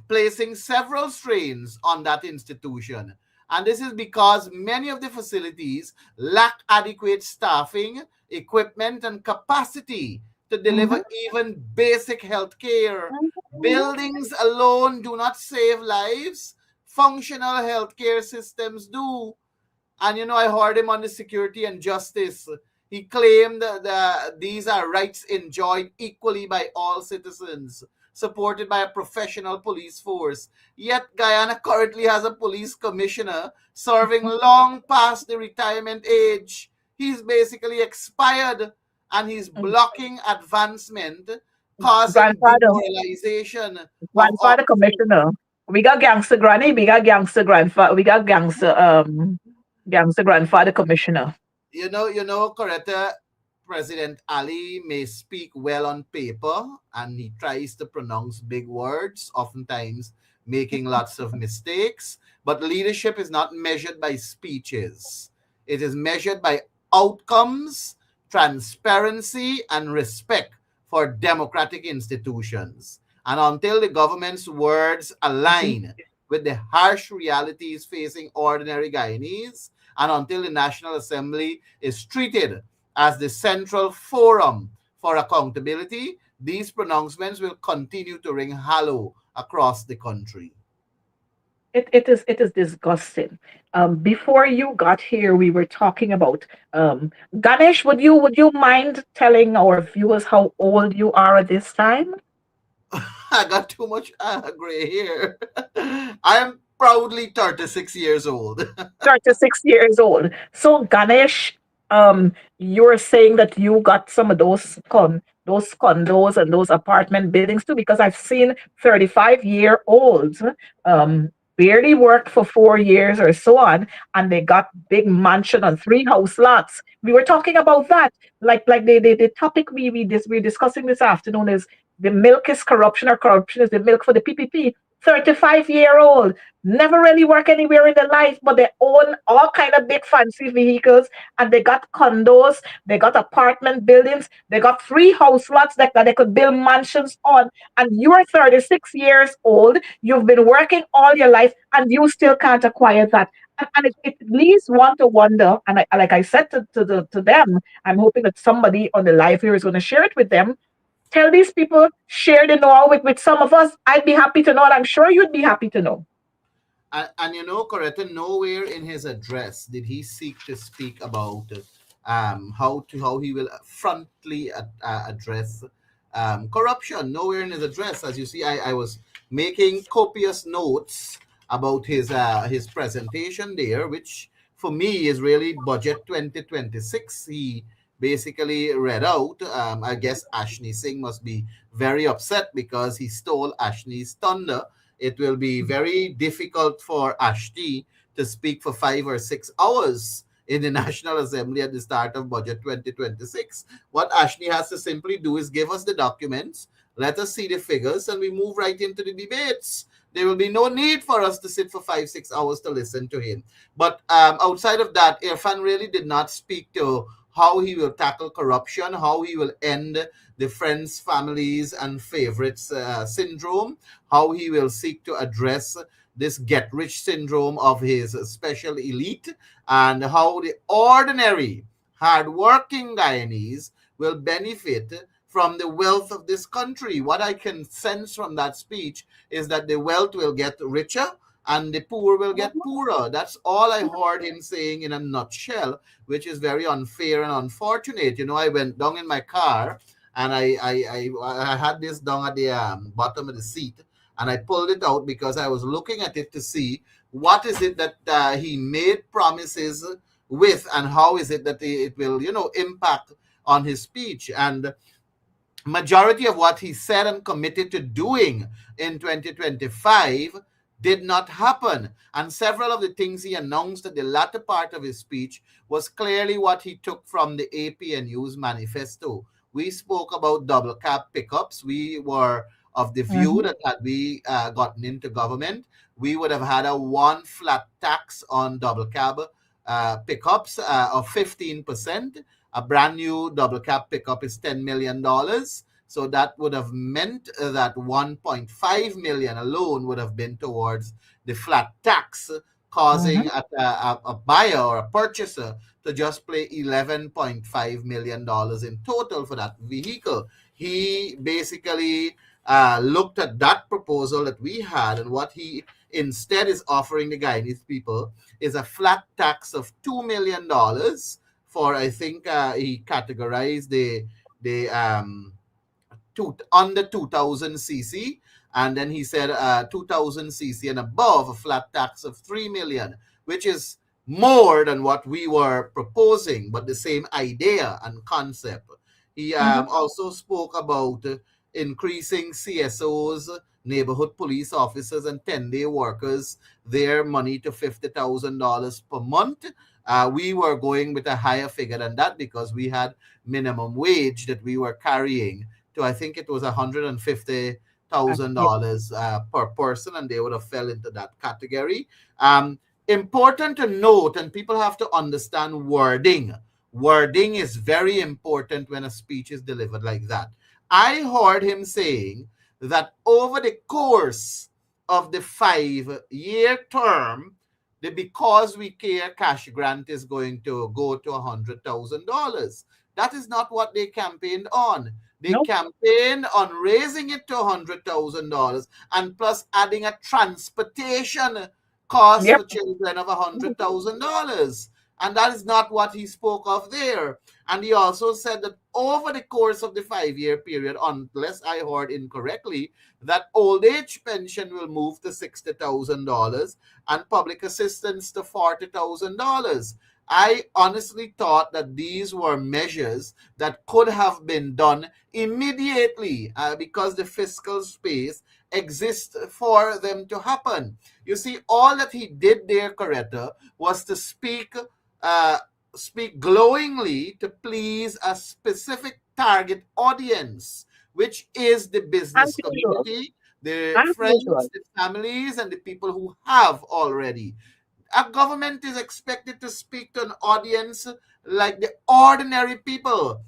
placing several strains on that institution. And this is because many of the facilities lack adequate staffing, equipment, and capacity to deliver Mhm. even basic health care. Mhm. Buildings alone do not save lives, functional healthcare systems do. And I heard him on the security and justice. He claimed that these are rights enjoyed equally by all citizens, supported by a professional police force. Yet Guyana currently has a police commissioner serving long past the retirement age. He's basically expired and he's Mhm. blocking advancement, causing Grandfather, demoralization of grandfather commissioner. We got gangster granny, we got gangster grandfather, we got gangster grandfather commissioner. Coretta, President Ali may speak well on paper and he tries to pronounce big words, oftentimes making lots of mistakes. But leadership is not measured by speeches, it is measured by outcomes, transparency, and respect for democratic institutions. And until the government's words align with the harsh realities facing ordinary Guyanese, and until the National Assembly is treated as the central forum for accountability, these pronouncements will continue to ring hollow across the country. It is disgusting. Before you got here, we were talking about Ganesh. Would you mind telling our viewers how old you are at this time? I got too much gray hair. I am proudly 36 years old. 36 years old. So Ganesh, you're saying that you got some of those condos and those apartment buildings too, because I've seen 35-year-olds um barely worked for 4 years or so on, and they got big mansion on three house lots. We were talking about that. Like the topic we're discussing this afternoon is the milk is corruption or corruption is the milk for the PPP. 35-year-old never really work anywhere in their life, but they own all kind of big fancy vehicles, and they got condos, they got apartment buildings, they got three house lots that they could build mansions on. And you're 36 years old, you've been working all your life, and you still can't acquire that. And it leaves one to wonder. And like I said to them, I'm hoping that somebody on the live here is going to share it with them. Tell these people, share the know with some of us. I'd be happy to know, and I'm sure you'd be happy to know. And Coretta, nowhere in his address did he seek to speak about how he will frontally address corruption. Nowhere in his address, as you see, I was making copious notes about his presentation there, which for me is really budget 2026. He basically read out. I guess Ashni Singh must be very upset because he stole Ashni's thunder. It will be very difficult for Ashti to speak for 5 or 6 hours in the National Assembly at the start of Budget 2026. What Ashni has to simply do is give us the documents, let us see the figures, and we move right into the debates. there will be no need for us to sit for 5 6 hours to listen to him. But outside of that, Irfan really did not speak to how he will tackle corruption, how he will end the friends, families, and favorites syndrome, how he will seek to address this get rich syndrome of his special elite, and how the ordinary, hardworking Guyanese will benefit from the wealth of this country. What I can sense from that speech is that the wealth will get richer and the poor will get poorer. That's all I heard him saying in a nutshell, which is very unfair and unfortunate. I went down in my car and I had this down at the bottom of the seat, and I pulled it out because I was looking at it to see what is it that he made promises with, and how is it that it will, impact on his speech. And majority of what he said and committed to doing in 2025 did not happen. And several of the things he announced at the latter part of his speech was clearly what he took from the APNU's manifesto. We spoke about double cab pickups. We were of the view Mhm. that had we gotten into government, we would have had a one flat tax on double cab pickups of 15%. A brand new double cab pickup is $10 million. So that would have meant that 1.5 million alone would have been towards the flat tax, causing Mhm. a buyer or a purchaser to just pay $11.5 million in total for that vehicle. He basically looked at that proposal that we had, and what he instead is offering the Guyanese people is a flat tax of $2 million for, I think he categorized the under 2000 cc, and then he said 2000 cc and above a flat tax of 3 million, which is more than what we were proposing, but the same idea and concept. He Mhm. also spoke about increasing CSOs, neighborhood police officers, and 10-day workers their money to $50,000 per month. We were going with a higher figure than that because we had minimum wage that we were carrying to, I think it was Yeah. $150,000 per person, and they would have fell into that category. Important to note, and people have to understand wording. Wording is very important when a speech is delivered like that. I heard him saying that over the course of the 5 year term, the Because We Care cash grant is going to go to $100,000. That is not what they campaigned on. They Nope. campaigned on raising it to $100,000 and plus adding a transportation cost Yep. for children of $100,000. And that is not what he spoke of there. And he also said that over the course of the 5 year period, unless I heard incorrectly, that old age pension will move to $60,000 and public assistance to $40,000. I honestly thought that these were measures that could have been done immediately because the fiscal space exists for them to happen. You see, all that he did there, Coretta, was to uh, speak glowingly to please a specific target audience, which is the As business usual. community, the As friends, usual. the families, and the people who have already. A government is expected to speak to an audience like the ordinary people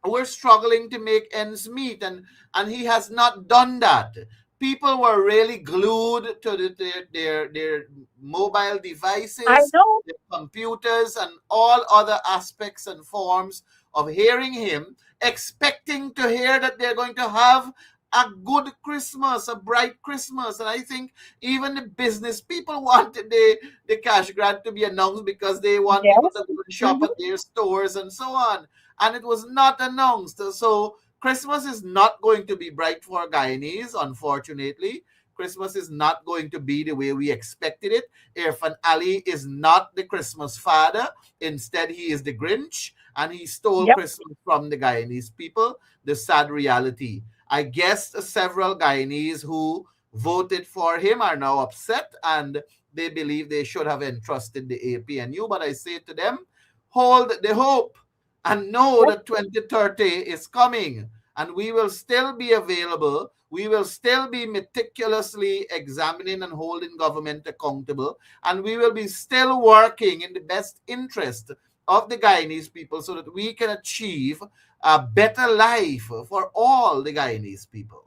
we're struggling to make ends meet, and he has not done that. People were really glued to their mobile I devices, know. their computers, and all other aspects and forms of hearing him, expecting to hear that they're going to have a good Christmas, a bright Christmas. And I think even the business people wanted the cash grant to be announced because they want people Yes. to go and shop Mhm. at their stores and so on, and it was not announced. So Christmas is not going to be bright for Guyanese, unfortunately. Christmas is not going to be the way we expected it. Irfan Ali is not the Christmas father. Instead, he is the Grinch, and he stole Yep. Christmas from the Guyanese people. The sad reality. I guess several Guyanese who voted for him are now upset, and they believe they should have entrusted the APNU. But I say to them, hold the hope and know Yep. that 2030 is coming. and we will still be available. We will still be meticulously examining and holding government accountable, and we will be still working in the best interest of the Guyanese people so that we can achieve a better life for all the Guyanese people.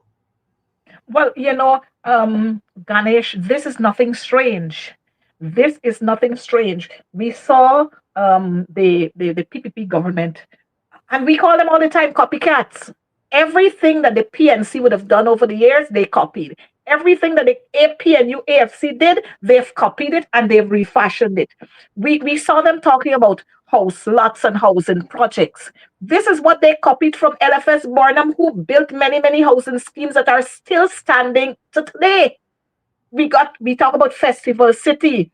Well, Ganesh, this is nothing strange. This is nothing strange. We saw the PPP government, and we call them all the time copycats. Everything that the PNC would have done over the years, they copied. Everything that the APNU AFC did, they've copied it and they've refashioned it. We saw them talking about house lots and housing projects. This is what they copied from LFS Barnum, who built many, many housing schemes that are still standing to today. We talk about Festival City,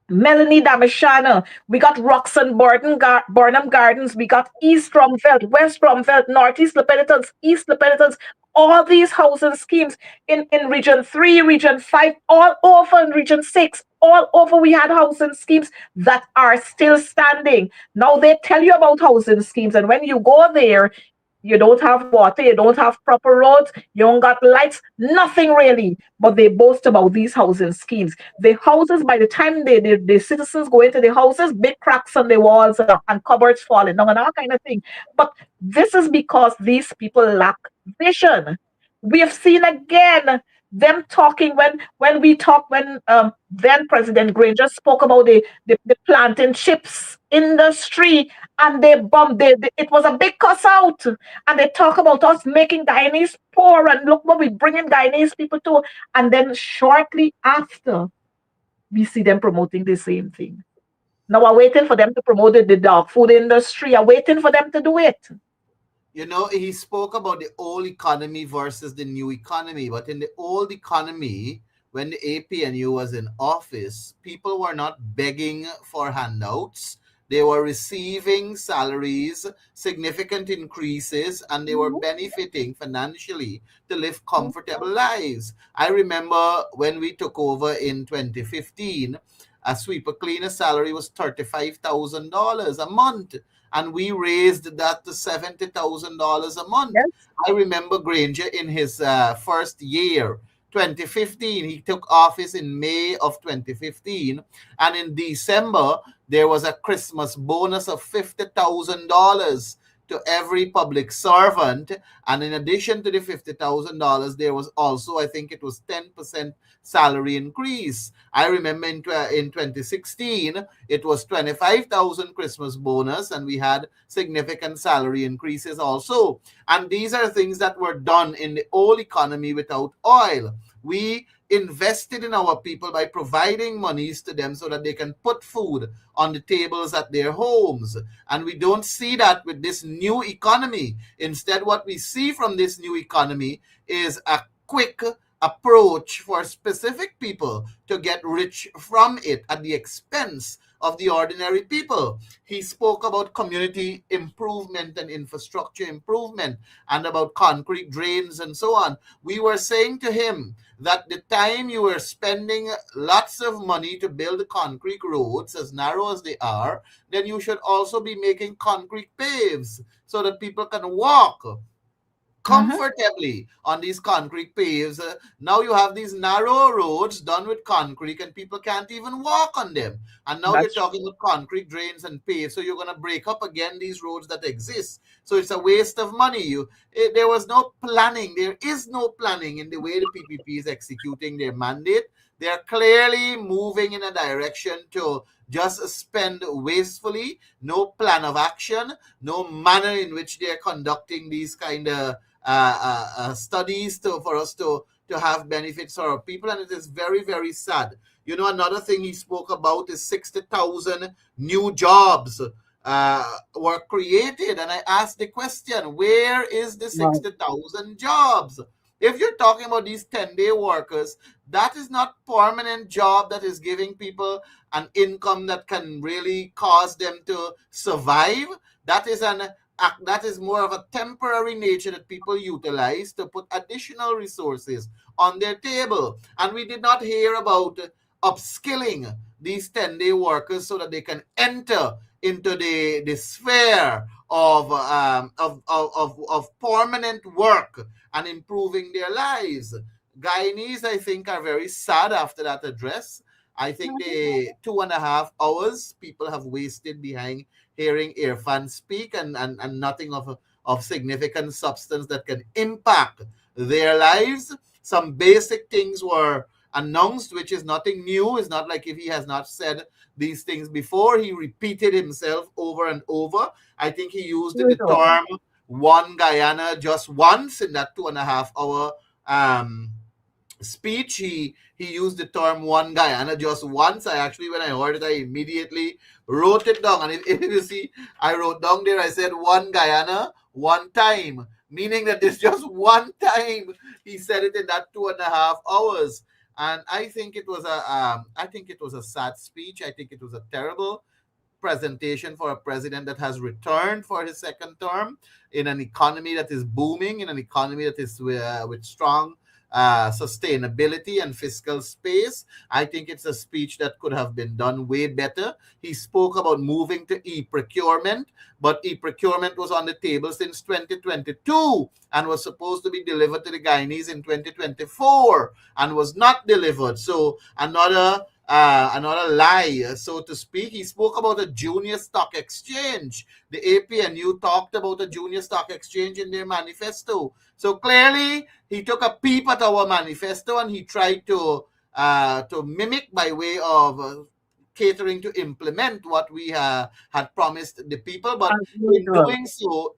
Melanie Damashana. We got Roxanne Burnham Gardens. We got East Romfeld, West Romfeld, Northeast Lepenitence, East Lepenitence. All these housing schemes in Region 3, Region 5, all over in Region 6, all over we had housing schemes that are still standing. Now they tell you about housing schemes, and when you go there, you don't have water, you don't have proper roads, you don't got lights, nothing really. But they boast about these housing schemes. The houses, by the time the citizens go into the houses, big cracks on the walls and cupboards falling down and all kind of thing. But this is because these people lack vision. We have seen again them talking when then President Granger spoke about the planting chips industry, and it was a big cuss out, and they talk about us making Guyanese poor, and look what we bringing Guyanese people to, and then shortly after we see them promoting the same thing. Now we're waiting for them to promote the dog food industry. I'm waiting for them to do it. He spoke about the old economy versus the new economy. But in the old economy, when the APNU was in office, people were not begging for handouts. They were receiving salaries, significant increases, and they were Mhm, benefiting financially to live comfortable lives. I remember when we took over in 2015, a sweeper cleaner salary was $35,000 a month, and we raised that to $70,000 a month. yes. I remember Granger in his first year, 2015. He took office in May of 2015, and in December there was a Christmas bonus of $50,000 to every public servant, and in addition to the $50,000, there was also, I think it was 10% salary increase. I remember in 2016 it was 25,000 Christmas bonus, and we had significant salary increases also. And these are things that were done in the old economy without oil. We invested in our people by providing monies to them so that they can put food on the tables at their homes. And we don't see that with this new economy. Instead, what we see from this new economy is a quick approach for specific people to get rich from it at the expense of the ordinary people. He spoke about community improvement and infrastructure improvement and about concrete drains and so on. We were saying to him that the time you were spending lots of money to build concrete roads, as narrow as they are, then you should also be making concrete paves so that people can walk Hmm. comfortably on these concrete paves. Now you have these narrow roads done with concrete and people can't even walk on them. And now you're That's talking about concrete drains and paves. So you're going to break up again these roads that exist. So it's a waste of money. There was no planning. There is no planning in the way the PPP is executing their mandate. They are clearly moving in a direction to just spend wastefully, no plan of action, no manner in which they are conducting these kind of studies for us to have benefits for our people, and it is very, very sad. Another thing he spoke about is 60,000 new jobs were created, and I asked the question, where is the right. 60,000 jobs? If you're talking about these 10-day workers, that is not permanent job that is giving people an income that can really cause them to survive. That is more of a temporary nature that people utilize to put additional resources on their table. And we did not hear about upskilling these 10-day workers so that they can enter into the sphere of permanent work and improving their lives. Guyanese, I think, are very sad after that address. I think the 2.5 hours people have wasted behind hearing Irfan speak, and nothing of significant substance that can impact their lives. Some basic things were announced, which is nothing new. It's not like if he has not said these things before. He repeated himself over and over. I think he used the Usual. term one Guyana just once in that 2.5 hour um, speech. He used the term one Guyana just once. I actually, when I heard it, I immediately wrote it down. And if you see, I wrote down there, I said one Guyana, one time, meaning that there's just one time he said it in that 2.5 hours. And I think it was a sad speech. I think it was a terrible presentation for a president that has returned for his second term in an economy that is booming, in an economy that is with strong sustainability and fiscal space. I think it's a speech that could have been done way better. He spoke about moving to e-procurement, but e-procurement was on the table since 2022 and was supposed to be delivered to the Guyanese in 2024 and was not delivered. So another lie, so to speak. He spoke about a junior stock exchange. The APNU talked about a junior stock exchange in their manifesto. So clearly, he took a peep at our manifesto and he tried to mimic by way of catering to implement what we had promised the people. But As usual.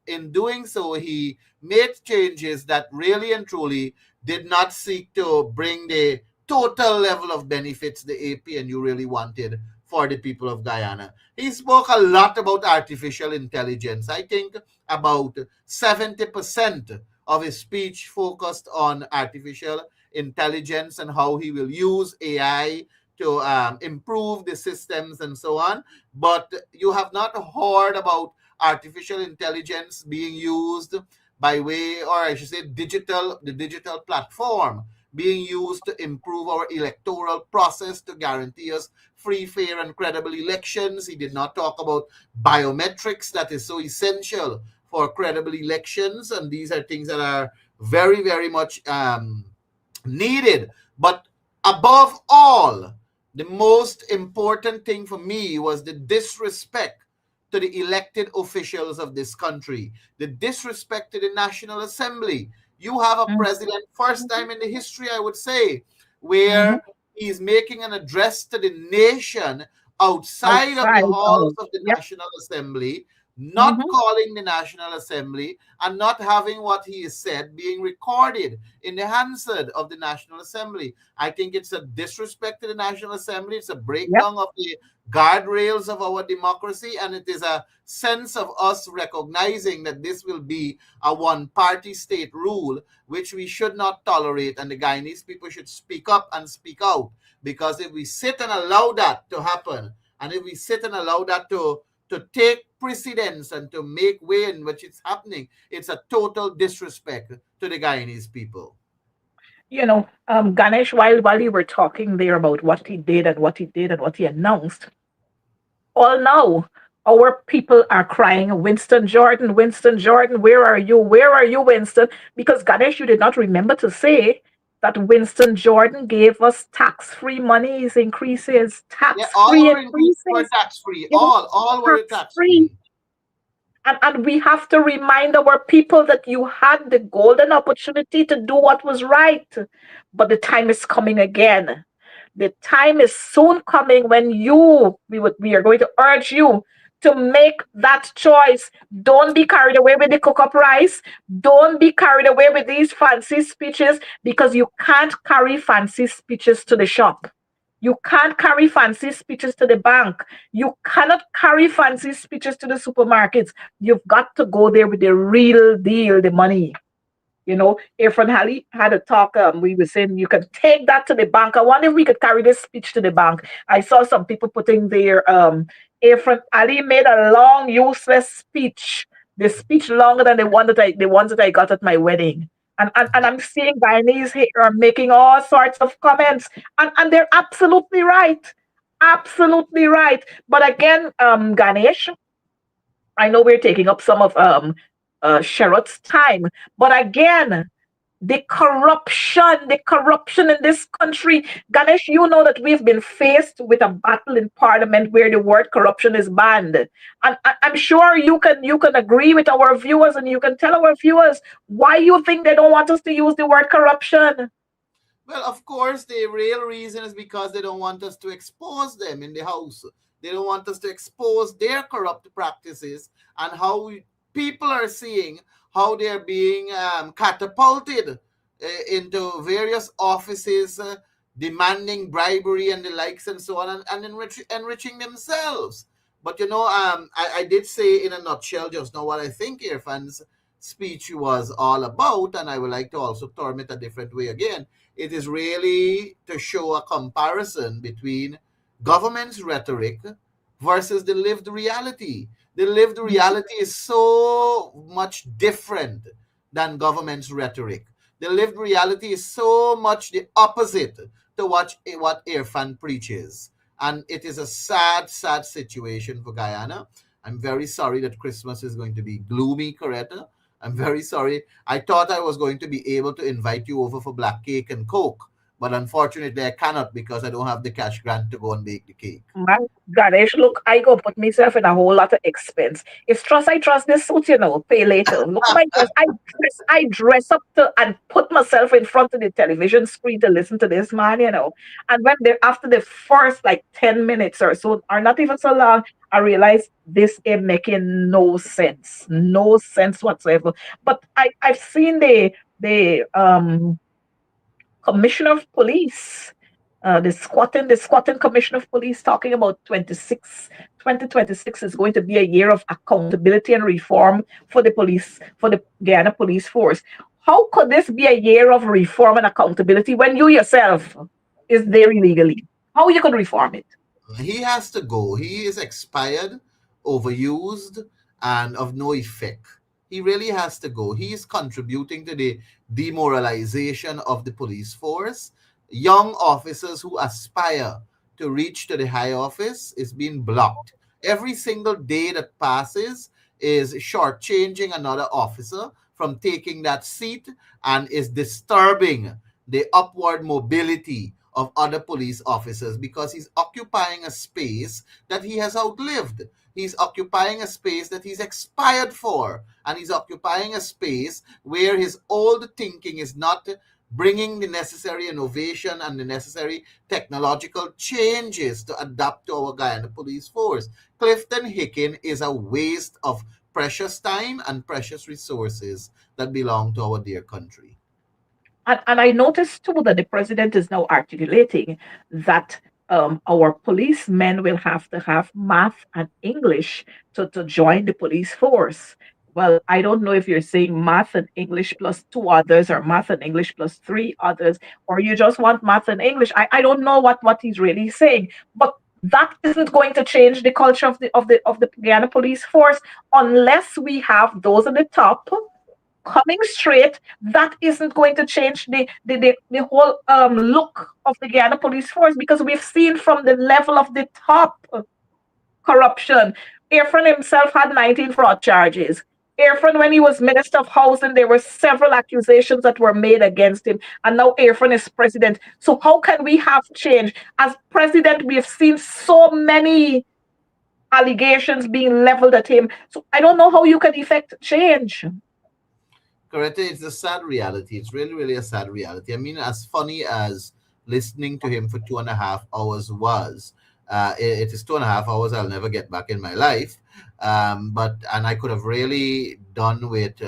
in doing so, he made changes that really and truly did not seek to bring the total level of benefits the APNU really wanted for the people of Guyana. He spoke a lot about artificial intelligence. I think about 70% of his speech focused on artificial intelligence and how he will use AI to improve the systems and so on. But you have not heard about artificial intelligence being used by way, or I should say, the digital platform being used to improve our electoral process to guarantee us free, fair, and credible elections. He did not talk about biometrics that is so essential for credible elections, and these are things that are very, very much needed. But above all, the most important thing for me was the disrespect to the elected officials of this country, the disrespect to the National Assembly. You have a Mhm. president, first time in the history, I would say, Mhm. where he's making an address to the nation outside of the Outside halls of. of the Yep. National Assembly, not Mhm. calling the National Assembly and not having what he has said being recorded in the Hansard of the National Assembly. I think it's a disrespect to the National Assembly. It's a Yep. breakdown of the guardrails of our democracy, and it is a sense of us recognizing that this will be a one party state rule, which we should not tolerate. And the Guyanese people should speak up and speak out. Because if we sit and allow that to happen, and if we sit and allow that to take precedence and to make way in which it's happening, it's a total disrespect to the Guyanese people. Ganesh, while you were talking there about what he did and what he did and what he announced, all now our people are crying, Winston Jordan, where are you? Where are you, Winston? Because Ganesh, you did not remember to say that Winston Jordan gave us tax-free monies increases, Yeah, all tax-free were increased were increases, tax free. you know, All were tax tax-free. free. And we have to remind our people that you had the golden opportunity to do what was right. But the time is coming again. The time is soon coming when we are going to urge you to make that choice. Don't be carried away with the cook up rice. Don't be carried away with these fancy speeches because you can't carry fancy speeches to the shop. You can't carry fancy speeches to the bank. You cannot carry fancy speeches to the supermarkets. You've got to go there with the real deal, the money. Irfan Ali had a talk. We were saying you can take that to the bank. I wonder if we could carry this speech to the bank. I saw some people putting their Irfan Ali made a long, useless speech. The speech longer than the ones that I got at my wedding. And I'm seeing Guyanese here are making all sorts of comments, and they're absolutely right, absolutely right. But again, Ganesh, I know we're taking up some of Sherrod's time, but again, the corruption in this country. Ganesh, you know that we've been faced with a battle in Parliament where the word corruption is banned, and I'm sure you can agree with our viewers, and you can tell our viewers why you think they don't want us to use the word corruption. Well, of course, the real reason is because they don't want us to expose them in the house. They don't want us to expose their corrupt practices and how people are seeing how they're being catapulted into various offices, demanding bribery and the likes and so on, and enriching themselves. But I did say in a nutshell just now what I think Irfan's speech was all about, and I would like to also term it a different way again. It is really to show a comparison between government's rhetoric versus the lived reality. The lived reality is so much different than government's rhetoric. The lived reality is so much the opposite to what Irfan preaches. And it is a sad, sad situation for Guyana. I'm very sorry that Christmas is going to be gloomy, Coretta. I'm very sorry. I thought I was going to be able to invite you over for black cake and coke, but unfortunately I cannot because I don't have the cash grant to go and bake the cake. My Ganesh, look, I go put myself in a whole lot of expense. If trust, I trust this suit, pay later. Look at my dress. I dress up to and put myself in front of the television screen to listen to this man. And when they after the first like 10 minutes or so, or not even so long, I realize this ain't making no sense whatsoever. But I've seen the commissioner of police, the squatting commissioner of police talking about 2026 is going to be a year of accountability and reform for the police, for the Guyana police force. How could this be a year of reform and accountability when you yourself is there illegally? How you could reform it? He has to go. He is expired, overused, and of no effect. He really has to go. He is contributing to the demoralization of the police force. Young officers who aspire to reach to the high office is being blocked. Every single day that passes is shortchanging another officer from taking that seat and is disturbing the upward mobility of other police officers because he's occupying a space that he has outlived. He's occupying a space that he's expired for, and he's occupying a space where his old thinking is not bringing the necessary innovation and the necessary technological changes to adapt to our Guyana police force. Clifton Hicken is a waste of precious time and precious resources that belong to our dear country. And I noticed too that the president is now articulating that our policemen will have to have math and English to join the police force. Well, I don't know if you're saying math and English plus two others, or math and English plus three others, or you just want math and English. I don't know what he's really saying, but that isn't going to change the culture of the Guyana police force unless we have those at the top coming straight. That isn't going to change the whole look of the Guyana police force, because we've seen from the level of the top corruption. Irfan himself had 19 fraud charges. Irfan, when he was Minister of Housing, there were several accusations that were made against him, and now Irfan is president. So how can we have change? As president, we have seen so many allegations being leveled at him. So I don't know how you can effect change. Correct. It's a sad reality. It's really, really a sad reality. I mean, as funny as listening to him for 2.5 hours was, it is 2.5 hours I'll never get back in my life. And I could have really done with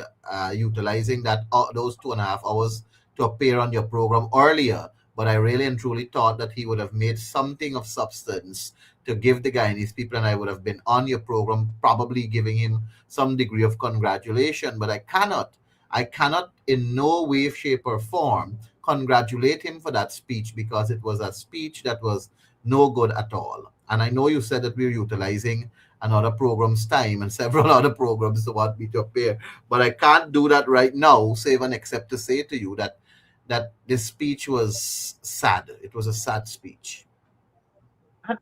utilizing those 2.5 hours to appear on your program earlier. But I really and truly thought that he would have made something of substance to give the Guyanese people, and I would have been on your program, probably giving him some degree of congratulation. But I cannot. I cannot in no way, shape, or form congratulate him for that speech because it was a speech that was no good at all. And I know you said that we're utilizing another program's time and several other programs to want me to appear, but I can't do that right now, save and except to say to you that this speech was sad. It was a sad speech.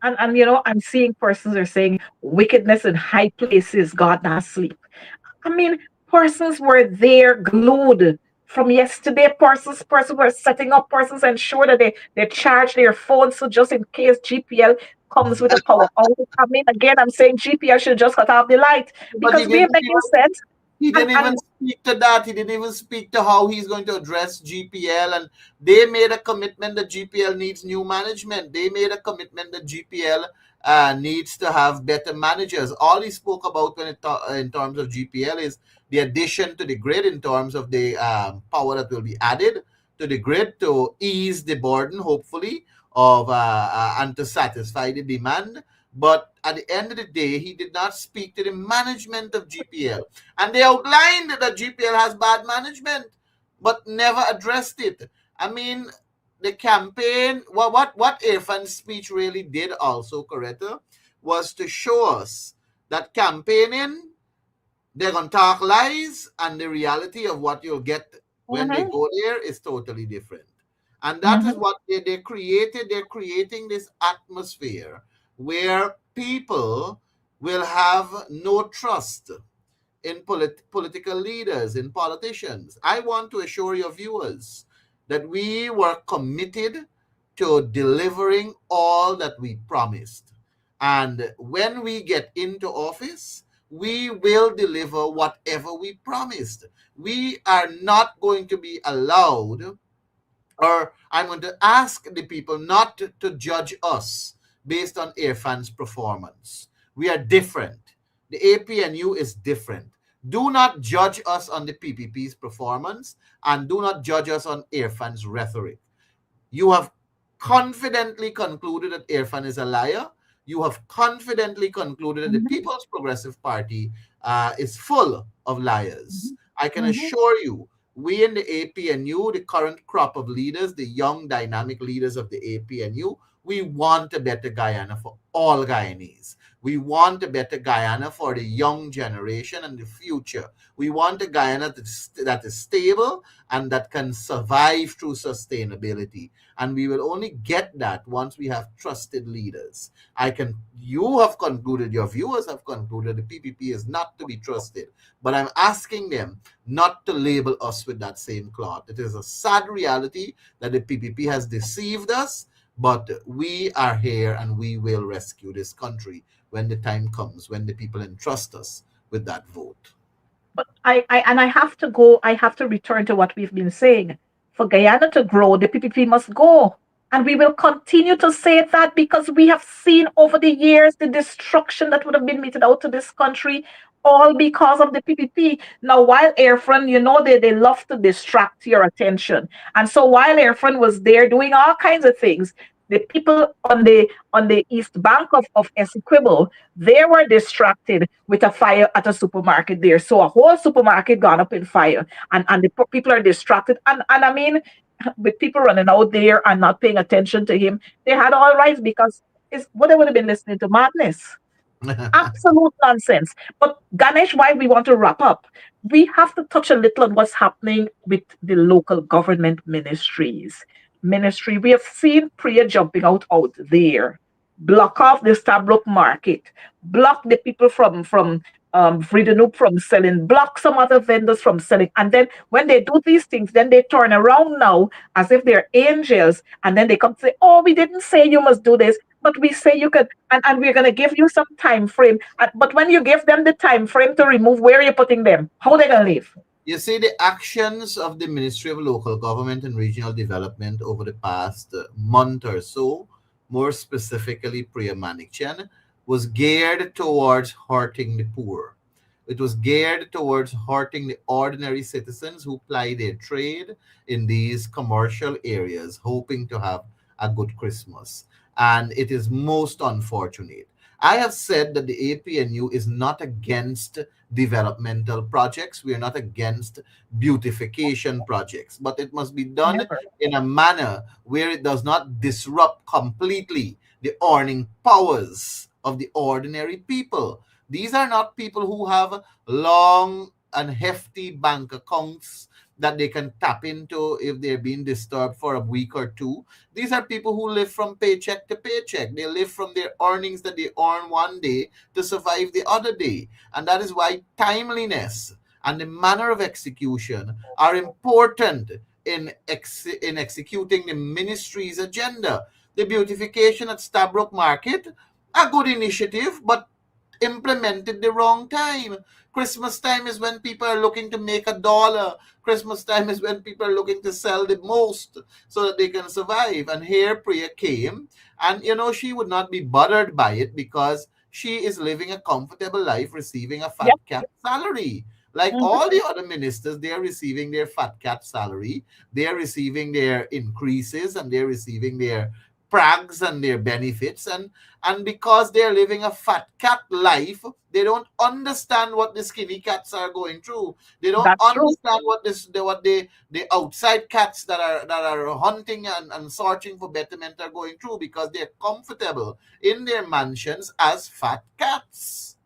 And I'm seeing persons are saying wickedness in high places, God not sleep. I mean, persons were there glued from yesterday. Persons were setting up, persons ensure that they charge their phones so just in case GPL comes with a power outage. I mean, again, I'm saying GPL should just cut off the light But because we're making sense. he And didn't even and speak to that. He didn't even speak to how he's going to address GPL. And they made a commitment that GPL needs new management. They made a commitment that GPL needs to have better managers. All he spoke about in terms of GPL is the addition to the grid in terms of the power that will be added to the grid to ease the burden, hopefully, of and to satisfy the demand. But at the end of the day, he did not speak to the management of GPL. And they outlined that GPL has bad management, but never addressed it. I mean, the campaign, what Irfan's speech really did also, Coretta, was to show us that campaigning, they're going to talk lies, and the reality of what you'll get when they Mhm, go there is totally different. And that is mhm, what they created. They're creating this atmosphere where people will have no trust in political leaders, in politicians. I want to assure your viewers that we were committed to delivering all that we promised. And when we get into office, we will deliver whatever we promised. We are not going to be allowed, or I'm going to ask the people not to judge us based on Irfan's performance. We are different. The APNU is different. Do not judge us on the PPP's performance, and do not judge us on Irfan's rhetoric. You have confidently concluded that Irfan is a liar. You have confidently concluded that the mhm, People's Progressive Party is full of liars. mhm, I can mhm. assure you, we in the APNU, the current crop of leaders, the young dynamic leaders of the APNU, we want a better Guyana for all Guyanese. We want a better Guyana for the young generation and the future. We want a Guyana that is stable and that can survive through sustainability. And we will only get that once we have trusted leaders. You have concluded, your viewers have concluded the PPP is not to be trusted. But I'm asking them not to label us with that same cloth. It is a sad reality that the PPP has deceived us, but we are here and we will rescue this country when the time comes, when the people entrust us with that vote. But I have to go, I have to return to what we've been saying. For Guyana to grow, the PPP must go. And we will continue to say that because we have seen over the years the destruction that would have been meted out to this country, all because of the PPP. Now, while Airfront, they love to distract your attention. And so while Airfront was there doing all kinds of things, the people on the east bank of Essequibo, they were distracted with a fire at a supermarket there. So a whole supermarket gone up in fire, and the people are distracted. And I mean, with people running out there and not paying attention to him, they had all rights because it's what they would have been listening to madness. Absolute nonsense. But Ganesh, why we want to wrap up, we have to touch a little on what's happening with the local government ministries. Ministry, we have seen Priya jumping out there, block off the Stabrook market, block the people from Vridanup from selling, block some other vendors from selling. And then when they do these things, then they turn around now as if they're angels. And then they come to say, oh, we didn't say you must do this, but we say you could, and we're going to give you some time frame. But when you give them the time frame to remove, where are you putting them? How are they going to live? You see, the actions of the Ministry of Local Government and Regional Development over the past month or so, more specifically Priya Manikchan, was geared towards hurting the poor. It was geared towards hurting the ordinary citizens who ply their trade in these commercial areas, hoping to have a good Christmas. And it is most unfortunate. I have said that the APNU is not against developmental projects. We are not against beautification projects, but it must be done Never. in a manner where it does not disrupt completely the earning powers of the ordinary people. These are not people who have long and hefty bank accounts. that they can tap into if they're being disturbed for a week or two. These are people who live from paycheck to paycheck. They live from their earnings that they earn one day to survive the other day. And that is why timeliness and the manner of execution are important in executing the ministry's agenda. The beautification at Stabrook Market, a good initiative, but implemented the wrong time. Christmas time is when people are looking to make $1. Christmas time is when people are looking to sell the most so that they can survive. And here Priya came, and she would not be bothered by it because she is living a comfortable life, receiving a fat Yep. cat salary. Like Mhm. all the other ministers, they are receiving their fat cat salary, they are receiving their increases, and they're receiving their prags and their benefits, and because they're living a fat cat life, they don't understand what the skinny cats are going through. They don't That's true. understand what the outside cats that are hunting and searching for betterment are going through, because they're comfortable in their mansions as fat cats.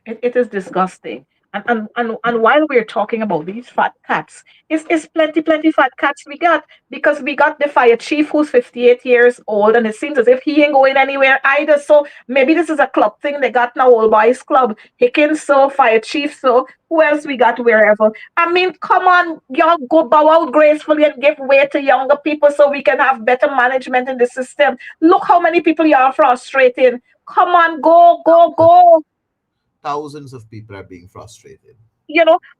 It is disgusting. And while we're talking about these fat cats, it's plenty fat cats we got, because we got the fire chief who's 58 years old, and it seems as if he ain't going anywhere either. So maybe this is a club thing they got now, old boys club. Hickens so, fire chief so, who else we got wherever? I mean, come on, y'all go bow out gracefully and give way to younger people so we can have better management in the system. Look how many people y'all frustrating. Come on, go. Thousands of people are being frustrated.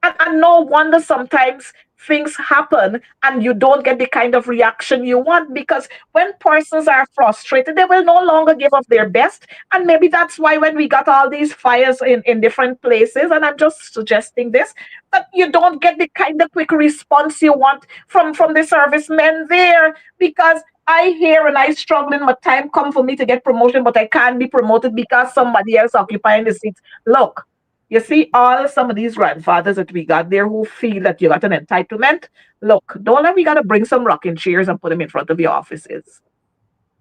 And no wonder sometimes things happen and you don't get the kind of reaction you want, because when persons are frustrated, they will no longer give of their best. And maybe that's why when we got all these fires in different places, and I'm just suggesting this, but you don't get the kind of quick response you want from the servicemen there, because I hear and I struggle in my time come for me to get promotion, but I can't be promoted because somebody else occupying the seats. Look, you see, all some of these grandfathers that we got there who feel that you got an entitlement. Look, don't let we gotta bring some rocking chairs and put them in front of your offices.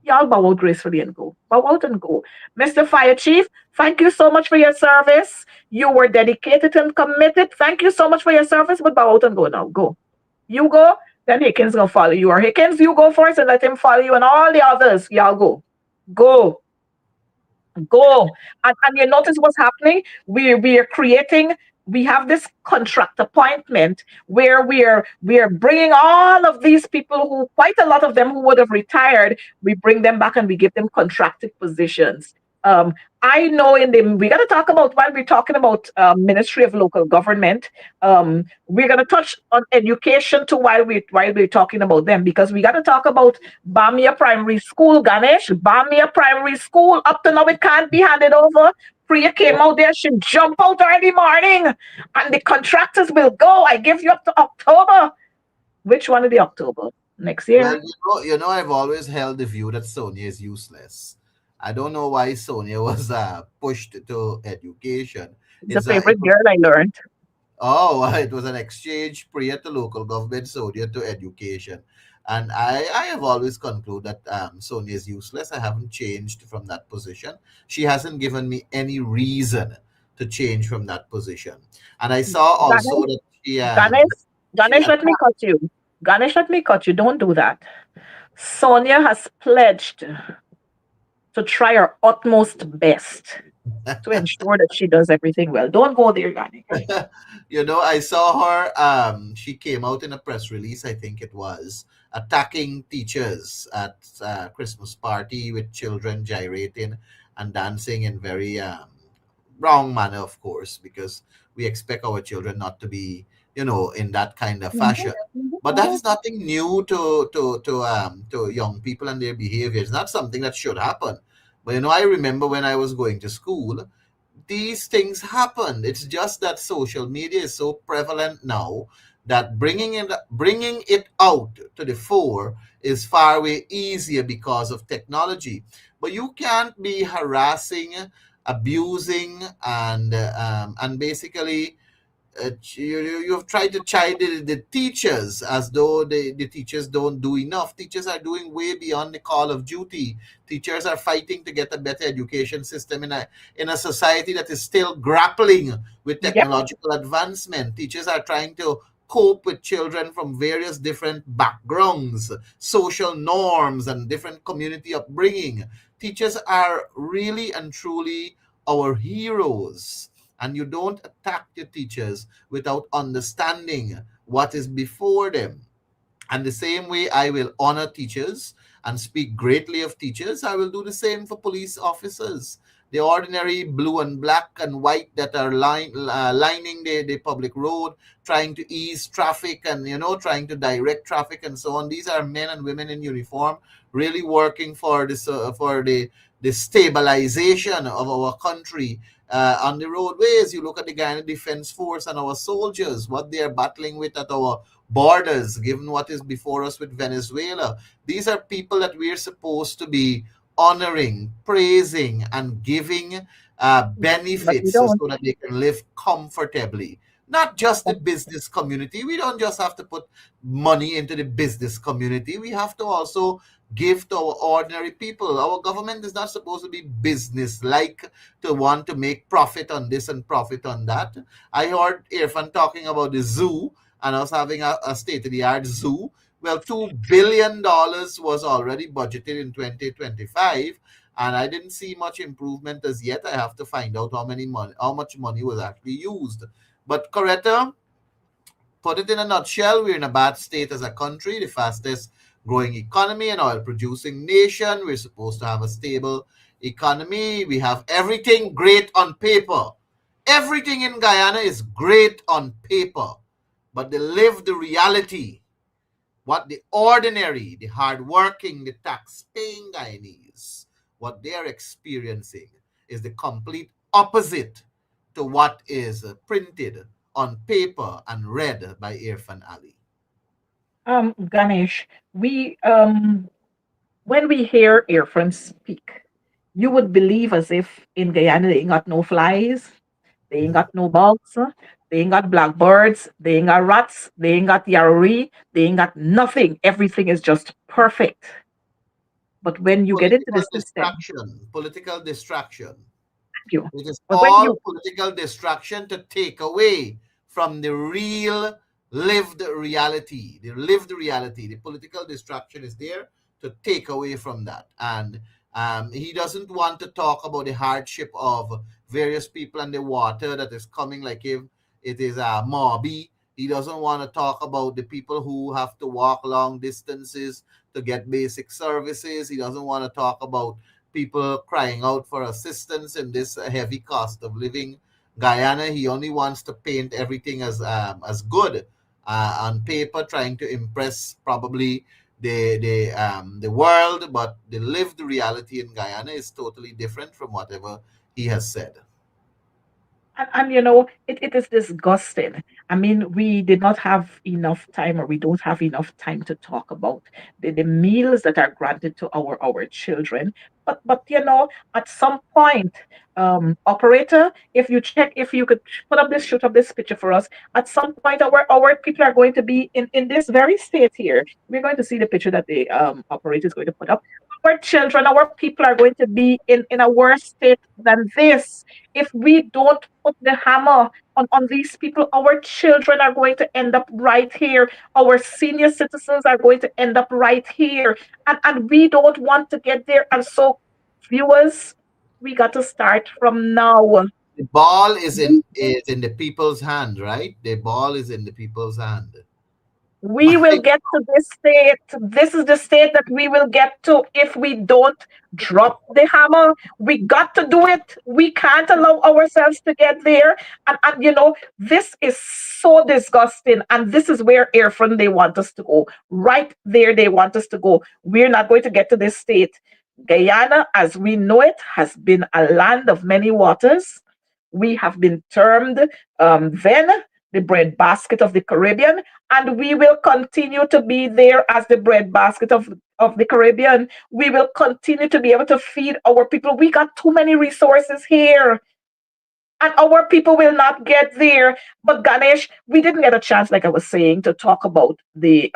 Y'all bow out gracefully and go. Bow out and go. Mr. Fire Chief, thank you so much for your service. You were dedicated and committed. Thank you so much for your service, but bow out and go now. Go. You go, then Hickens gonna follow you. Or Hickens, you go first and let him follow you, and all the others, y'all go. Go. Go. And you notice what's happening? We are creating, we have this contract appointment where we are bringing all of these people, who quite a lot of them who would have retired, we bring them back and we give them contracted positions. um I know, we got to talk about, while we're talking about Ministry of Local Government, we're going to touch on education too, while we're talking about them, because we got to talk about Bamia Primary School. Ganesh, Bamia Primary School, up to now it can't be handed over. Priya came out there, she jump out early morning, and the contractors will go. I give you up to October. Which one of the October? Next Well, year? I've always held the view that Sonia is useless. I don't know why Sonia was pushed to education. It's a It favorite was, girl, I learned. it was an exchange prior to local government, Sonia to education, and I have always concluded that Sonia is useless. I haven't changed from that position. She hasn't given me any reason to change from that position, and I saw also Ganesh, that Ganesh, she Ganesh, let me cut you. Ganesh, let me cut you. Don't do that. Sonia has pledged to try her utmost best to ensure that she does everything well. Don't go there, Ganesh. I saw her. She came out in a press release, I think it was, attacking teachers at Christmas party with children gyrating and dancing in very wrong manner, of course, because we expect our children not to be, in that kind of Mhm, fashion. mhm, But that mhm. is nothing new to young people and their behavior. It's not something that should happen. But I remember when I was going to school, these things happen. It's just that social media is so prevalent now that bringing it out to the fore is far way easier because of technology. But you can't be harassing, abusing, and basically you've tried to chide the teachers as though the teachers don't do enough. Teachers are doing way beyond the call of duty. Teachers are fighting to get a better education system in a society that is still grappling with Yep. technological advancement. Teachers are trying to cope with children from various different backgrounds, social norms, and different community upbringing. Teachers are really and truly our heroes, and you don't attack your teachers without understanding what is before them. And the same way I will honor teachers and speak greatly of teachers, I will do the same for police officers. The ordinary blue and black and white that are lining the public road, trying to ease traffic and, trying to direct traffic and so on. These are men and women in uniform really working for this, for the stabilization of our country. On the roadways, you look at the Guyana Defense Force and our soldiers, what they are battling with at our borders, given what is before us with Venezuela. These are people that we're supposed to be honoring, praising, and giving But we benefits so don't. that they can live comfortably. Not just the business community. We don't just have to put money into the business community. We have to also give to our ordinary people. Our government is not supposed to be business like, to want to make profit on this and profit on that. I heard Irfan talking about the zoo and us having a state of the art zoo. Well, $2 billion was already budgeted in 2025, and I didn't see much improvement as yet. I have to find out how much money was actually used. But Coretta, put it in a nutshell, we're in a bad state as a country, the fastest growing economy and oil producing nation. We're supposed to have a stable economy. We have everything great on paper. Everything in Guyana is great on paper, but the lived reality, what the ordinary, the hardworking, the tax-paying Guyanese, what they're experiencing is the complete opposite to what is printed on paper and read by Irfan Ali. Ganesh, we when we hear Earphone speak, you would believe as if in Guyana they ain't got no flies, they ain't got no bugs, they ain't got blackbirds, they ain't got rats, they ain't got yarri, they ain't got nothing. Everything is just perfect. But when you get into the Political system, distraction, political distraction. thank you. It is But when all you political distraction to take away from the real lived reality. The lived reality. The political distraction is there to take away from that. And he doesn't want to talk about the hardship of various people and the water that is coming, like if it is a Moby. He doesn't want to talk about the people who have to walk long distances to get basic services. He doesn't want to talk about people crying out for assistance in this heavy cost of living Guyana. He only wants to paint everything as good on paper, trying to impress probably the world, but the lived reality in Guyana is totally different from whatever he has said. and it is disgusting. I mean, we did not have enough time, or we don't have enough time to talk about the meals that are granted to our children. But at some point, operator, if you could put up this shoot up this picture for us, at some point our people are going to be in this very state here. We're going to see the picture that the operator is going to put up. Our children, our people are going to be in a worse state than this if we don't put the hammer on these people. Our children are going to end up right here. Our senior citizens are going to end up right here. And we don't want to get there. And so, viewers, we got to start from now. The ball is in the people's hand, right? The ball is in the people's hand. We will get to this state. This is the state that we will get to if we don't drop the hammer. We got to do it. We can't allow ourselves to get there. And this is so disgusting. And this is where Airfront they want us to go. Right there, they want us to go. We're not going to get to this state. Guyana, as we know it, has been a land of many waters. We have been termed then the breadbasket of the Caribbean, and we will continue to be there as the breadbasket of the Caribbean. We will continue to be able to feed our people. We got too many resources here. and our people will not get there. But Ganesh, we didn't get a chance, like I was saying, to talk about the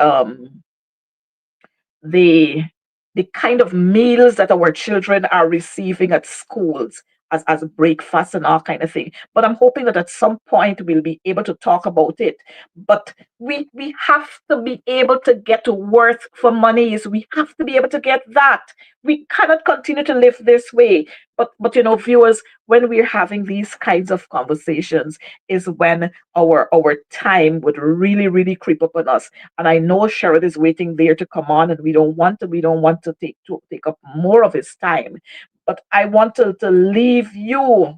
the kind of meals that our children are receiving at schools as breakfast and all kind of thing. But I'm hoping that at some point we'll be able to talk about it. But we have to be able to get worth for monies. We have to be able to get that. We cannot continue to live this way. But viewers, when we're having these kinds of conversations is when our time would really, really creep up on us. And I know Sherrod is waiting there to come on, and we don't want to take up more of his time. But I want to leave you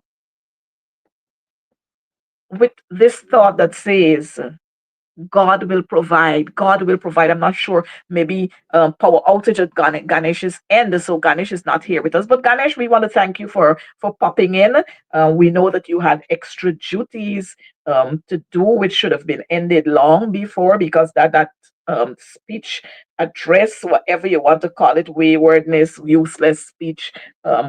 with this thought that says God will provide. God will provide. I'm not sure. Maybe power outage at Ganesh's end, so Ganesh is not here with us. But Ganesh, we want to thank you for popping in. We know that you had extra duties to do, which should have been ended long before, because that speech, address, whatever you want to call it, waywardness, useless speech,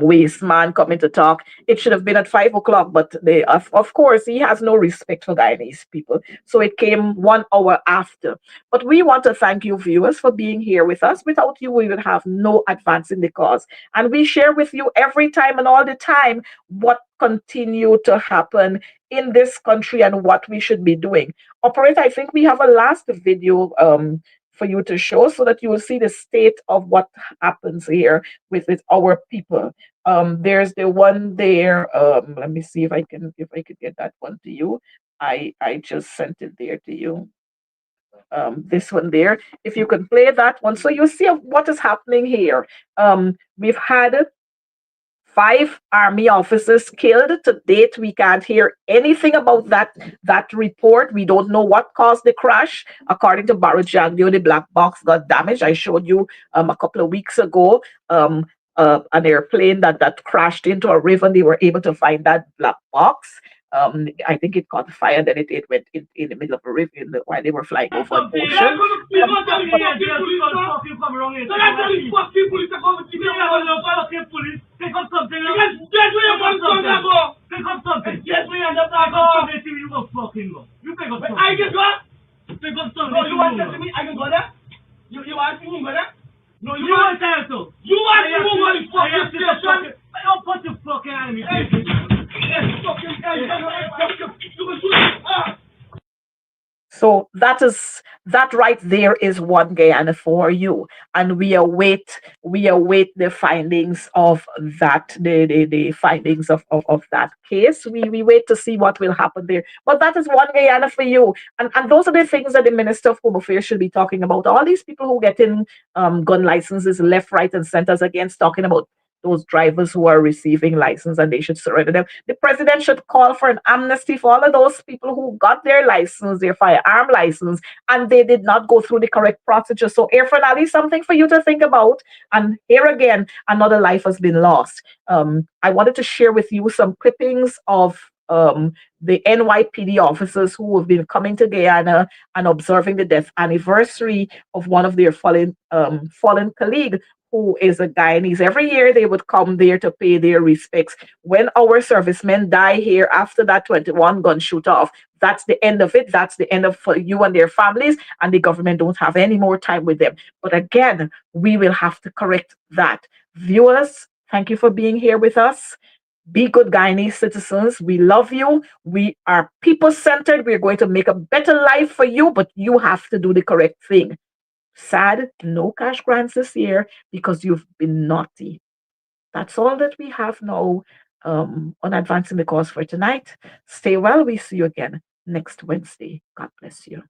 waste man coming to talk, it should have been at 5 o'clock. But of course, he has no respect for Guyanese people, so it came 1 hour after. But we want to thank you, viewers, for being here with us. Without you, we would have no advance in the cause. And we share with you every time and all the time what continue to happen in this country and what we should be doing. Operator, I think we have a last video for you to show, so that you will see the state of what happens here with our people. There's the one there. Let me see if I could get that one to you. I just sent it there to you. This one there. If you can play that one, so you see what is happening here. We've had 5 army officers killed. To date, we can't hear anything about that report. We don't know what caused the crash. According to Barrett Jagdio, the black box got damaged. I showed you a couple of weeks ago an airplane that crashed into a river, and they were able to find that black box. I think it caught fire, and then it went in the middle of a river while they were flying over an ocean. But so that right there is one Guyana for you, and we await the findings of the findings of that case. We wait to see what will happen there. But that is one Guyana for you, and those are the things that the Minister of Home Affairs should be talking about. All these people who get in gun licenses left, right, and centers, against talking about those drivers who are receiving license and they should surrender them. The president should call for an amnesty for all of those people who got their license, their firearm license, and they did not go through the correct procedure. So, Air Finale, something for you to think about. And here again, another life has been lost. I wanted to share with you some clippings of the NYPD officers who have been coming to Guyana and observing the death anniversary of one of their fallen colleague, who is a Guyanese. Every year they would come there to pay their respects. When our servicemen die here after that 21 gun shoot off, that's the end of it. That's the end of for you and their families, and the government don't have any more time with them. But again, we will have to correct that. Viewers, thank you for being here with us. Be good Guyanese citizens. We love you. We are people centered. We're going to make a better life for you, but you have to do the correct thing. Sad, no cash grants this year because you've been naughty. That's all that we have now on Advancing the Cause for tonight. Stay well. We see you again next Wednesday. God bless you.